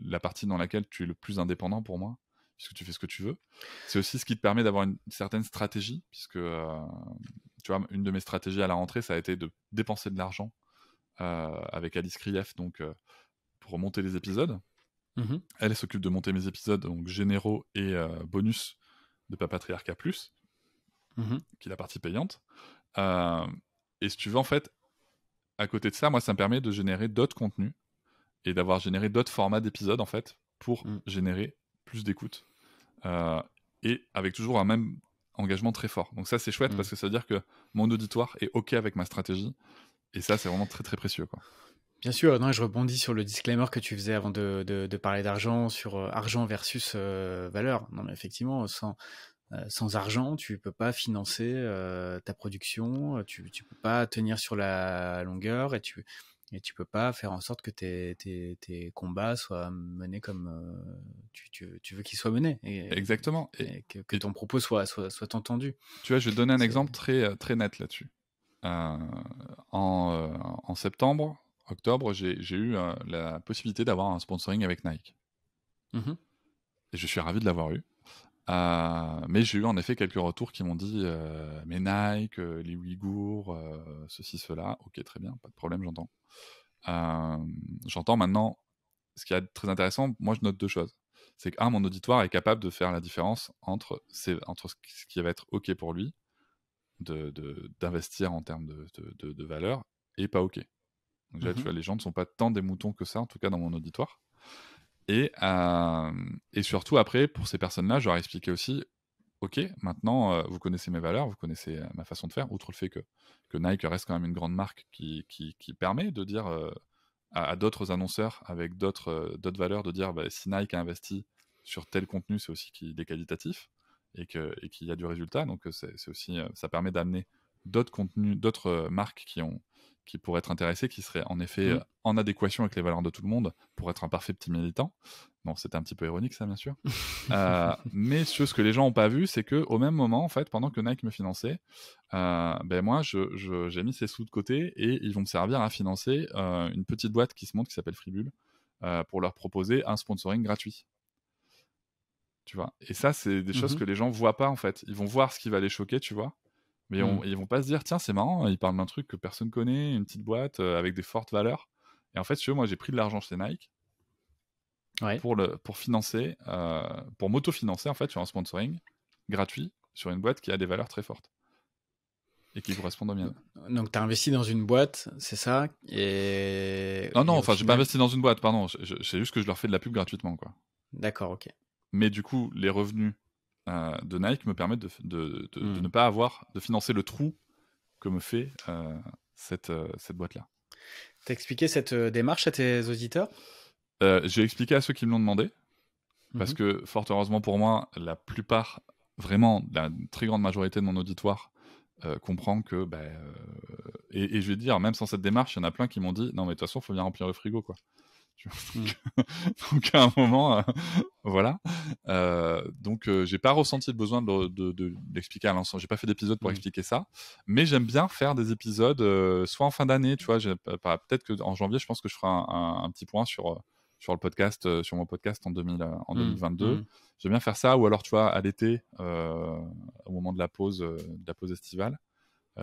la partie dans laquelle tu es le plus indépendant pour moi, puisque tu fais ce que tu veux. C'est aussi ce qui te permet d'avoir une certaine stratégie, puisque tu vois, une de mes stratégies à la rentrée, ça a été de dépenser de l'argent avec Alice Krief, donc pour monter les épisodes. Elle s'occupe de monter mes épisodes, donc généraux et bonus de Papatriarcat Plus, qui est la partie payante. Et si tu veux, en fait, à côté de ça, moi, ça me permet de générer d'autres contenus et d'avoir généré d'autres formats d'épisodes, en fait, pour générer plus d'écoute. Et avec toujours un même engagement très fort. Donc ça, c'est chouette parce que ça veut dire que mon auditoire est OK avec ma stratégie. Et ça, c'est vraiment très, très précieux, quoi. Bien sûr, non, je rebondis sur le disclaimer que tu faisais avant de parler d'argent, sur argent versus valeur. Non, mais effectivement, sans argent, tu peux pas financer ta production, tu peux pas tenir sur la longueur et tu peux pas faire en sorte que tes combats soient menés comme tu veux qu'ils soient menés Exactement. et que ton propos soit entendu. Tu vois, je vais te donner un C'est- exemple très, très net là-dessus. Euh, en septembre, octobre, j'ai eu la possibilité d'avoir un sponsoring avec Nike. Mhm, Et je suis ravi de l'avoir eu. Mais j'ai eu en effet quelques retours qui m'ont dit mais Nike, les Ouïghours, ceci, cela. Ok, très bien, pas de problème, j'entends. J'entends maintenant, ce qui est très intéressant, moi je note deux choses. C'est que, mon auditoire est capable de faire la différence entre ce qui va être ok pour lui, d'investir en termes de valeur, et pas ok. Donc là, tu mhm, vois, les gens ne sont pas tant des moutons que ça, en tout cas dans mon auditoire. Et surtout, après, pour ces personnes-là, je leur ai expliqué aussi, ok, maintenant, vous connaissez mes valeurs, vous connaissez ma façon de faire, outre le fait que Nike reste quand même une grande marque qui permet de dire à d'autres annonceurs avec d'autres valeurs, de dire si Nike a investi sur tel contenu, c'est aussi qu'il est qualitatif et qu'il y a du résultat. Donc c'est aussi, ça permet d'amener d'autres contenus, d'autres marques qui pourraient être intéressées, qui seraient en effet mhm. en adéquation avec les valeurs de tout le monde pour être un parfait petit militant. Non, c'était un petit peu ironique ça, bien sûr. Mais ce que les gens n'ont pas vu, c'est que au même moment, en fait, pendant que Nike me finançait, moi, j'ai mis ces sous de côté et ils vont me servir à financer une petite boîte qui se monte qui s'appelle Freebull pour leur proposer un sponsoring gratuit. Tu vois. Et ça, c'est des choses Mhm. que les gens voient pas en fait. Ils vont voir ce qui va les choquer, tu vois. Mais Mhm. ils vont pas se dire tiens, c'est marrant, ils parlent d'un truc que personne connaît, une petite boîte avec des fortes valeurs. Et en fait, tu vois, moi, j'ai pris de l'argent chez Nike Ouais. pour financer, pour m'auto-financer en fait sur un sponsoring gratuit sur une boîte qui a des valeurs très fortes et qui correspondent aux miennes. Donc, tu as investi dans une boîte, c'est ça? Et, Non, non, et au enfin, j'ai pas final, investi dans une boîte, pardon. C'est juste que je leur fais de la pub gratuitement, quoi. d'accord, ok. Mais du coup, les revenus de Nike me permettent de ne Hmm. pas avoir, de financer le trou que me fait cette boîte-là. T'as expliqué cette démarche à tes auditeurs? J'ai expliqué à ceux qui me l'ont demandé, parce Mhm. que fort heureusement pour moi, la plupart, vraiment, la très grande majorité de mon auditoire comprend que, et je vais dire, même sans cette démarche, il y en a plein qui m'ont dit, non mais de toute façon, il faut bien remplir le frigo, quoi. Tu vois. Hmm. Donc à un moment, voilà. Donc j'ai pas ressenti le besoin d'expliquer à l'ensemble. J'ai pas fait d'épisode pour Hmm. expliquer ça, mais j'aime bien faire des épisodes, soit en fin d'année, tu vois. Peut-être que en janvier, je pense que je ferai un petit point sur le podcast, sur mon podcast en Hmm. 2022. Hmm. J'aime bien faire ça, ou alors tu vois à l'été, au moment de la pause estivale.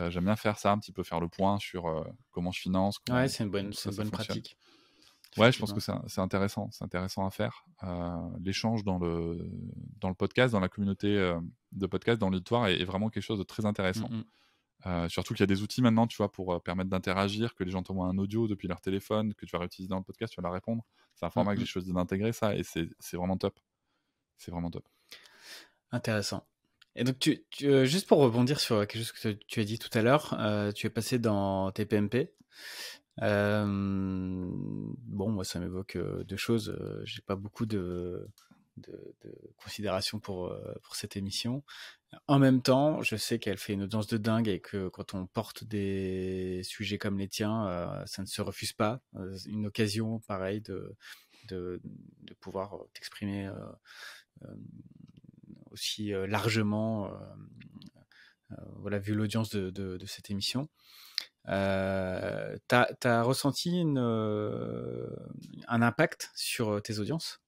J'aime bien faire ça, un petit peu faire le point sur comment je finance, Ouais, comment tout c'est ça, une ça bonne fonctionne. pratique, Ouais, je pense que effectivement. c'est intéressant. C'est intéressant à faire. L'échange dans le podcast, dans la communauté de podcast, dans l'auditoire, est vraiment quelque chose de très Hmm, intéressant. hmm. Surtout qu'il y a des outils maintenant, tu vois, pour permettre d'interagir, que les gens t'envoient un audio depuis leur téléphone, que tu vas réutiliser dans le podcast, tu vas leur répondre. C'est un Hmm, format que hmm. j'ai choisi d'intégrer ça, et c'est vraiment top. C'est vraiment top. Intéressant. Et donc, juste pour rebondir sur quelque chose que tu as dit tout à l'heure, tu es passé dans TPMP. Bon, moi, ça m'évoque deux choses. J'ai pas beaucoup de considération pour cette émission. En même temps, je sais qu'elle fait une audience de dingue et que quand on porte des sujets comme les tiens, ça ne se refuse pas. Une occasion pareille de pouvoir t'exprimer aussi largement, voilà, vu l'audience de cette émission. T'as ressenti un impact sur tes audiences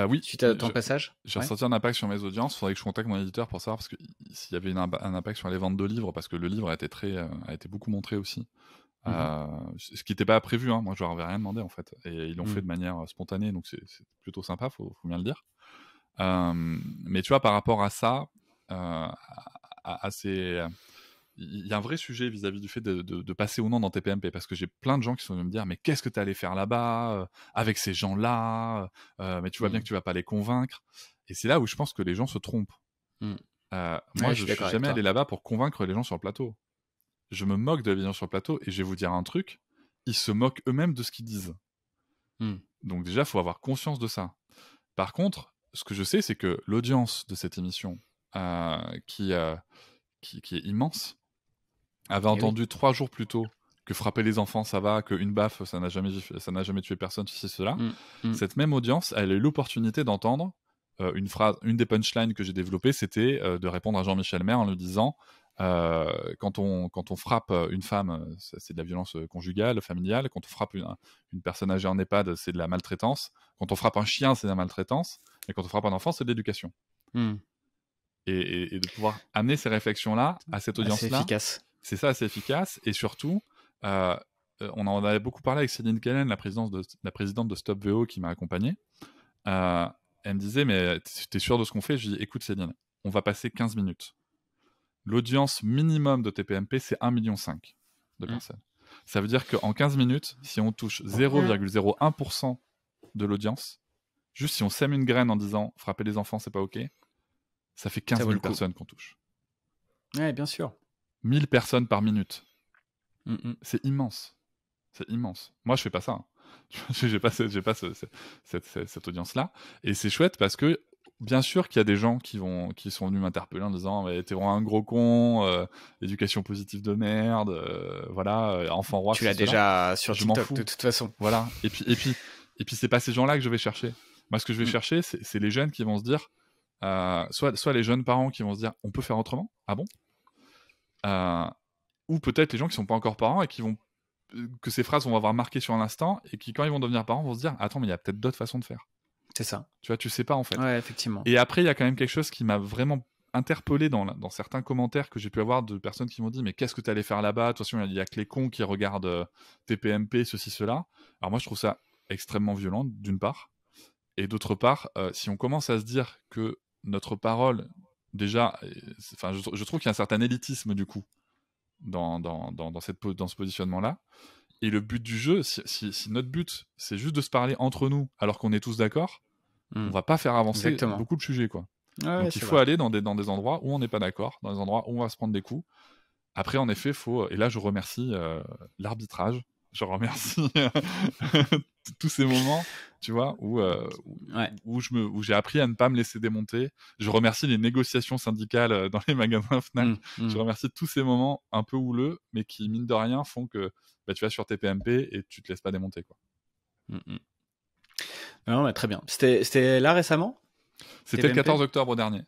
Oui, suite à ton passage? j'ai Ouais. ressenti un impact sur mes audiences. Il faudrait que je contacte mon éditeur pour savoir, parce que s'il y avait un impact sur les ventes de livres, parce que le livre a été beaucoup montré aussi. Mhm. Ce qui n'était pas prévu, hein. Moi je leur avais rien demandé en fait, et ils l'ont fait Mhm. de manière spontanée, donc c'est plutôt sympa, faut bien le dire. Mais tu vois, par rapport à ça, il y a un vrai sujet vis-à-vis du fait de passer ou non dans TPMP, parce que j'ai plein de gens qui sont venus me dire mais qu'est-ce que tu allé faire là-bas avec ces gens-là, mais tu vois bien Mhm. que tu vas pas les convaincre. Et c'est là où je pense que les gens se trompent. Mhm. Moi Ouais, je je suis suis d'accord avec jamais allé toi. là-bas pour convaincre les gens sur le plateau. Je me moque de la vision sur le plateau, et je vais vous dire un truc, ils se moquent eux-mêmes de ce qu'ils disent. Mm. Donc déjà, il faut avoir conscience de ça. Par contre, ce que je sais, c'est que l'audience de cette émission, qui est immense, avait entendu 3 jours plus tôt que frapper les enfants, ça va, qu'une baffe, ça n'a jamais tué personne, ceci, cela. Cette même audience, elle a eu l'opportunité d'entendre une des punchlines que j'ai développées, c'était de répondre à Jean-Michel Maire en lui disant quand on frappe une femme, c'est de la violence conjugale, familiale. Quand on frappe une personne âgée en EHPAD, c'est de la maltraitance. Quand on frappe un chien, c'est de la maltraitance. Et quand on frappe un enfant, c'est de l'éducation. Et de pouvoir amener ces réflexions-là à cette audience-là, c'est efficace. C'est ça, c'est efficace. Et surtout, on en avait beaucoup parlé avec Céline Kellen, la présidente de Stop VO qui m'a accompagné. Elle me disait, mais t'es sûr de ce qu'on fait? Je lui dis, écoute Céline, on va passer 15 minutes. L'audience minimum de TPMP, c'est 1,5 million de personnes. Ça veut dire qu'en 15 minutes, si on touche 0,01% de l'audience, juste si on sème une graine en disant frapper les enfants, c'est pas OK, ça fait 15 000 personnes qu'on touche. Ouais, bien sûr. 1000 personnes par minute. C'est immense. C'est immense. Moi, je fais pas ça. Hein. J'ai pas cette audience-là. Et c'est chouette parce que, bien sûr qu'il y a des gens qui sont venus m'interpeller en disant t'es vraiment un gros con, éducation positive de merde, voilà, enfant roi. Tu l'as déjà sur TikTok de toute façon. Voilà. Et puis c'est pas ces gens-là que je vais chercher. Moi, ce que je vais chercher, c'est les jeunes qui vont se dire, soit les jeunes parents qui vont se dire on peut faire autrement. Ah bon? Ou peut-être les gens qui sont pas encore parents et que ces phrases vont avoir marqué sur l'instant et qui, quand ils vont devenir parents, vont se dire attends, mais il y a peut-être d'autres façons de faire. C'est ça. Tu vois, tu sais pas en fait. Ouais, effectivement. Et après, il y a quand même quelque chose qui m'a vraiment interpellé dans certains commentaires que j'ai pu avoir de personnes qui m'ont dit mais qu'est-ce que tu allais faire là-bas? De toute façon, il y a que les cons qui regardent TPMP, ceci, cela. Alors moi, je trouve ça extrêmement violent, d'une part. Et d'autre part, si on commence à se dire que notre parole, déjà, je trouve qu'il y a un certain élitisme du coup dans ce positionnement-là. Et le but du jeu, si notre but, c'est juste de se parler entre nous, alors qu'on est tous d'accord, on va pas faire avancer beaucoup le sujet, quoi. Ouais, donc il faut aller dans des endroits où on n'est pas d'accord, dans des endroits où on va se prendre des coups. Après, en effet, et là, je remercie l'arbitrage. Je remercie tous ces moments, tu vois, où j'ai appris à ne pas me laisser démonter. Je remercie les négociations syndicales dans les magasins Fnac. Je remercie tous ces moments un peu houleux, mais qui, mine de rien, font que tu vas sur TPMP et tu te laisses pas démonter, quoi. Non, très bien. C'était là récemment? C'était le 14 octobre dernier.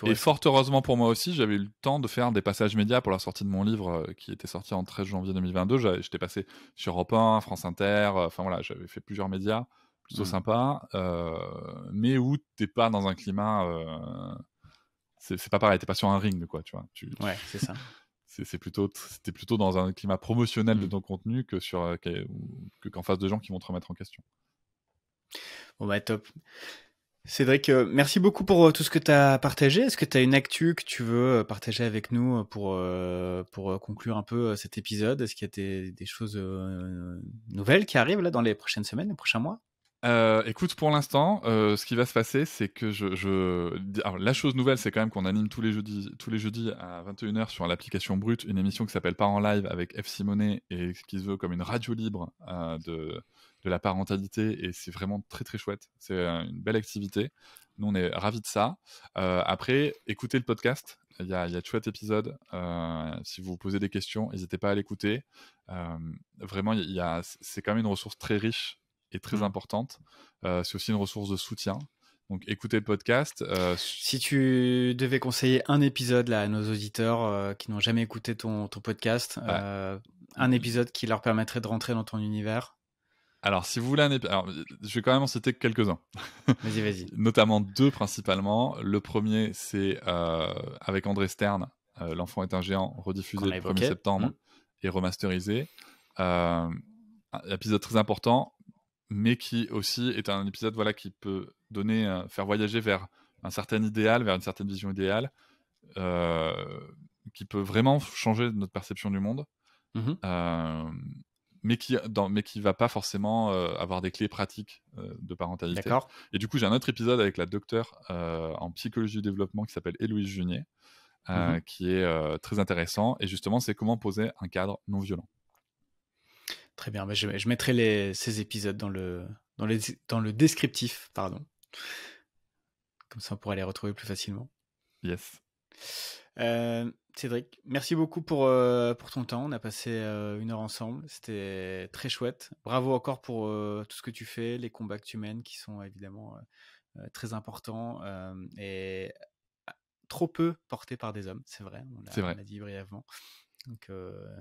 Et fort heureusement pour moi aussi, j'avais eu le temps de faire des passages médias pour la sortie de mon livre qui était sorti en 13 janvier 2022. J'étais passé sur Europe 1, France Inter, enfin voilà, j'avais fait plusieurs médias plutôt sympas, mais où t'es pas dans un climat... c'est pas pareil, t'es pas sur un ring, quoi, tu vois. Ouais, c'est ça. C'était plutôt dans un climat promotionnel de ton contenu qu'en face de gens qui vont te remettre en question. Bon bah top. Cédric, merci beaucoup pour tout ce que tu as partagé. Est-ce que tu as une actu que tu veux partager avec nous pour conclure un peu cet épisode? Est-ce qu'il y a des choses nouvelles qui arrivent là dans les prochaines semaines, les prochains mois? Écoute, pour l'instant, ce qui va se passer, c'est que alors, la chose nouvelle, c'est quand même qu'on anime tous les jeudis à 21h sur l'application Brut, une émission qui s'appelle Part en live avec F. Simonet et qui se veut comme une radio libre de la parentalité, et c'est vraiment très très chouette. C'est une belle activité. Nous, on est ravis de ça. Après, écoutez le podcast. Il y a de chouettes épisodes. Si vous vous posez des questions, n'hésitez pas à l'écouter. Vraiment, c'est quand même une ressource très riche et très importante. C'est aussi une ressource de soutien. Donc écoutez le podcast. Si tu devais conseiller un épisode là, à nos auditeurs qui n'ont jamais écouté ton podcast, un épisode qui leur permettrait de rentrer dans ton univers. Alors si vous voulez alors, je vais quand même en citer quelques-uns. Vas-y. Notamment 2 principalement. Le premier, c'est avec André Stern, L'enfant est un géant, rediffusé le 1er septembre et remasterisé. Un épisode très important, mais qui aussi est un épisode qui peut faire voyager vers un certain idéal, vers une certaine vision idéale, qui peut vraiment changer notre perception du monde, mais qui va pas forcément avoir des clés pratiques de parentalité. D'accord. Et du coup, j'ai un autre épisode avec la docteure en psychologie du développement qui s'appelle Héloïse Junier, qui est très intéressant, et justement, c'est comment poser un cadre non violent. Très bien, je mettrai ces épisodes dans le descriptif, pardon. Comme ça, on pourra les retrouver plus facilement. Yes. Cédric, merci beaucoup pour ton temps. On a passé 1 heure ensemble. C'était très chouette. Bravo encore pour tout ce que tu fais, les combats que tu mènes qui sont évidemment très importants et trop peu portés par des hommes. C'est vrai, C'est vrai. on l'a dit brièvement. Donc,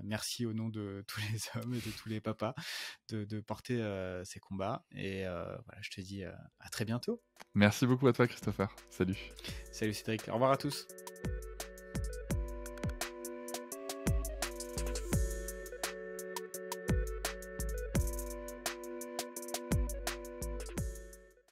merci au nom de tous les hommes et de tous les papas de porter ces combats. Et voilà, je te dis à très bientôt. Merci beaucoup à toi, Christopher. Salut. Salut Cédric. Au revoir à tous.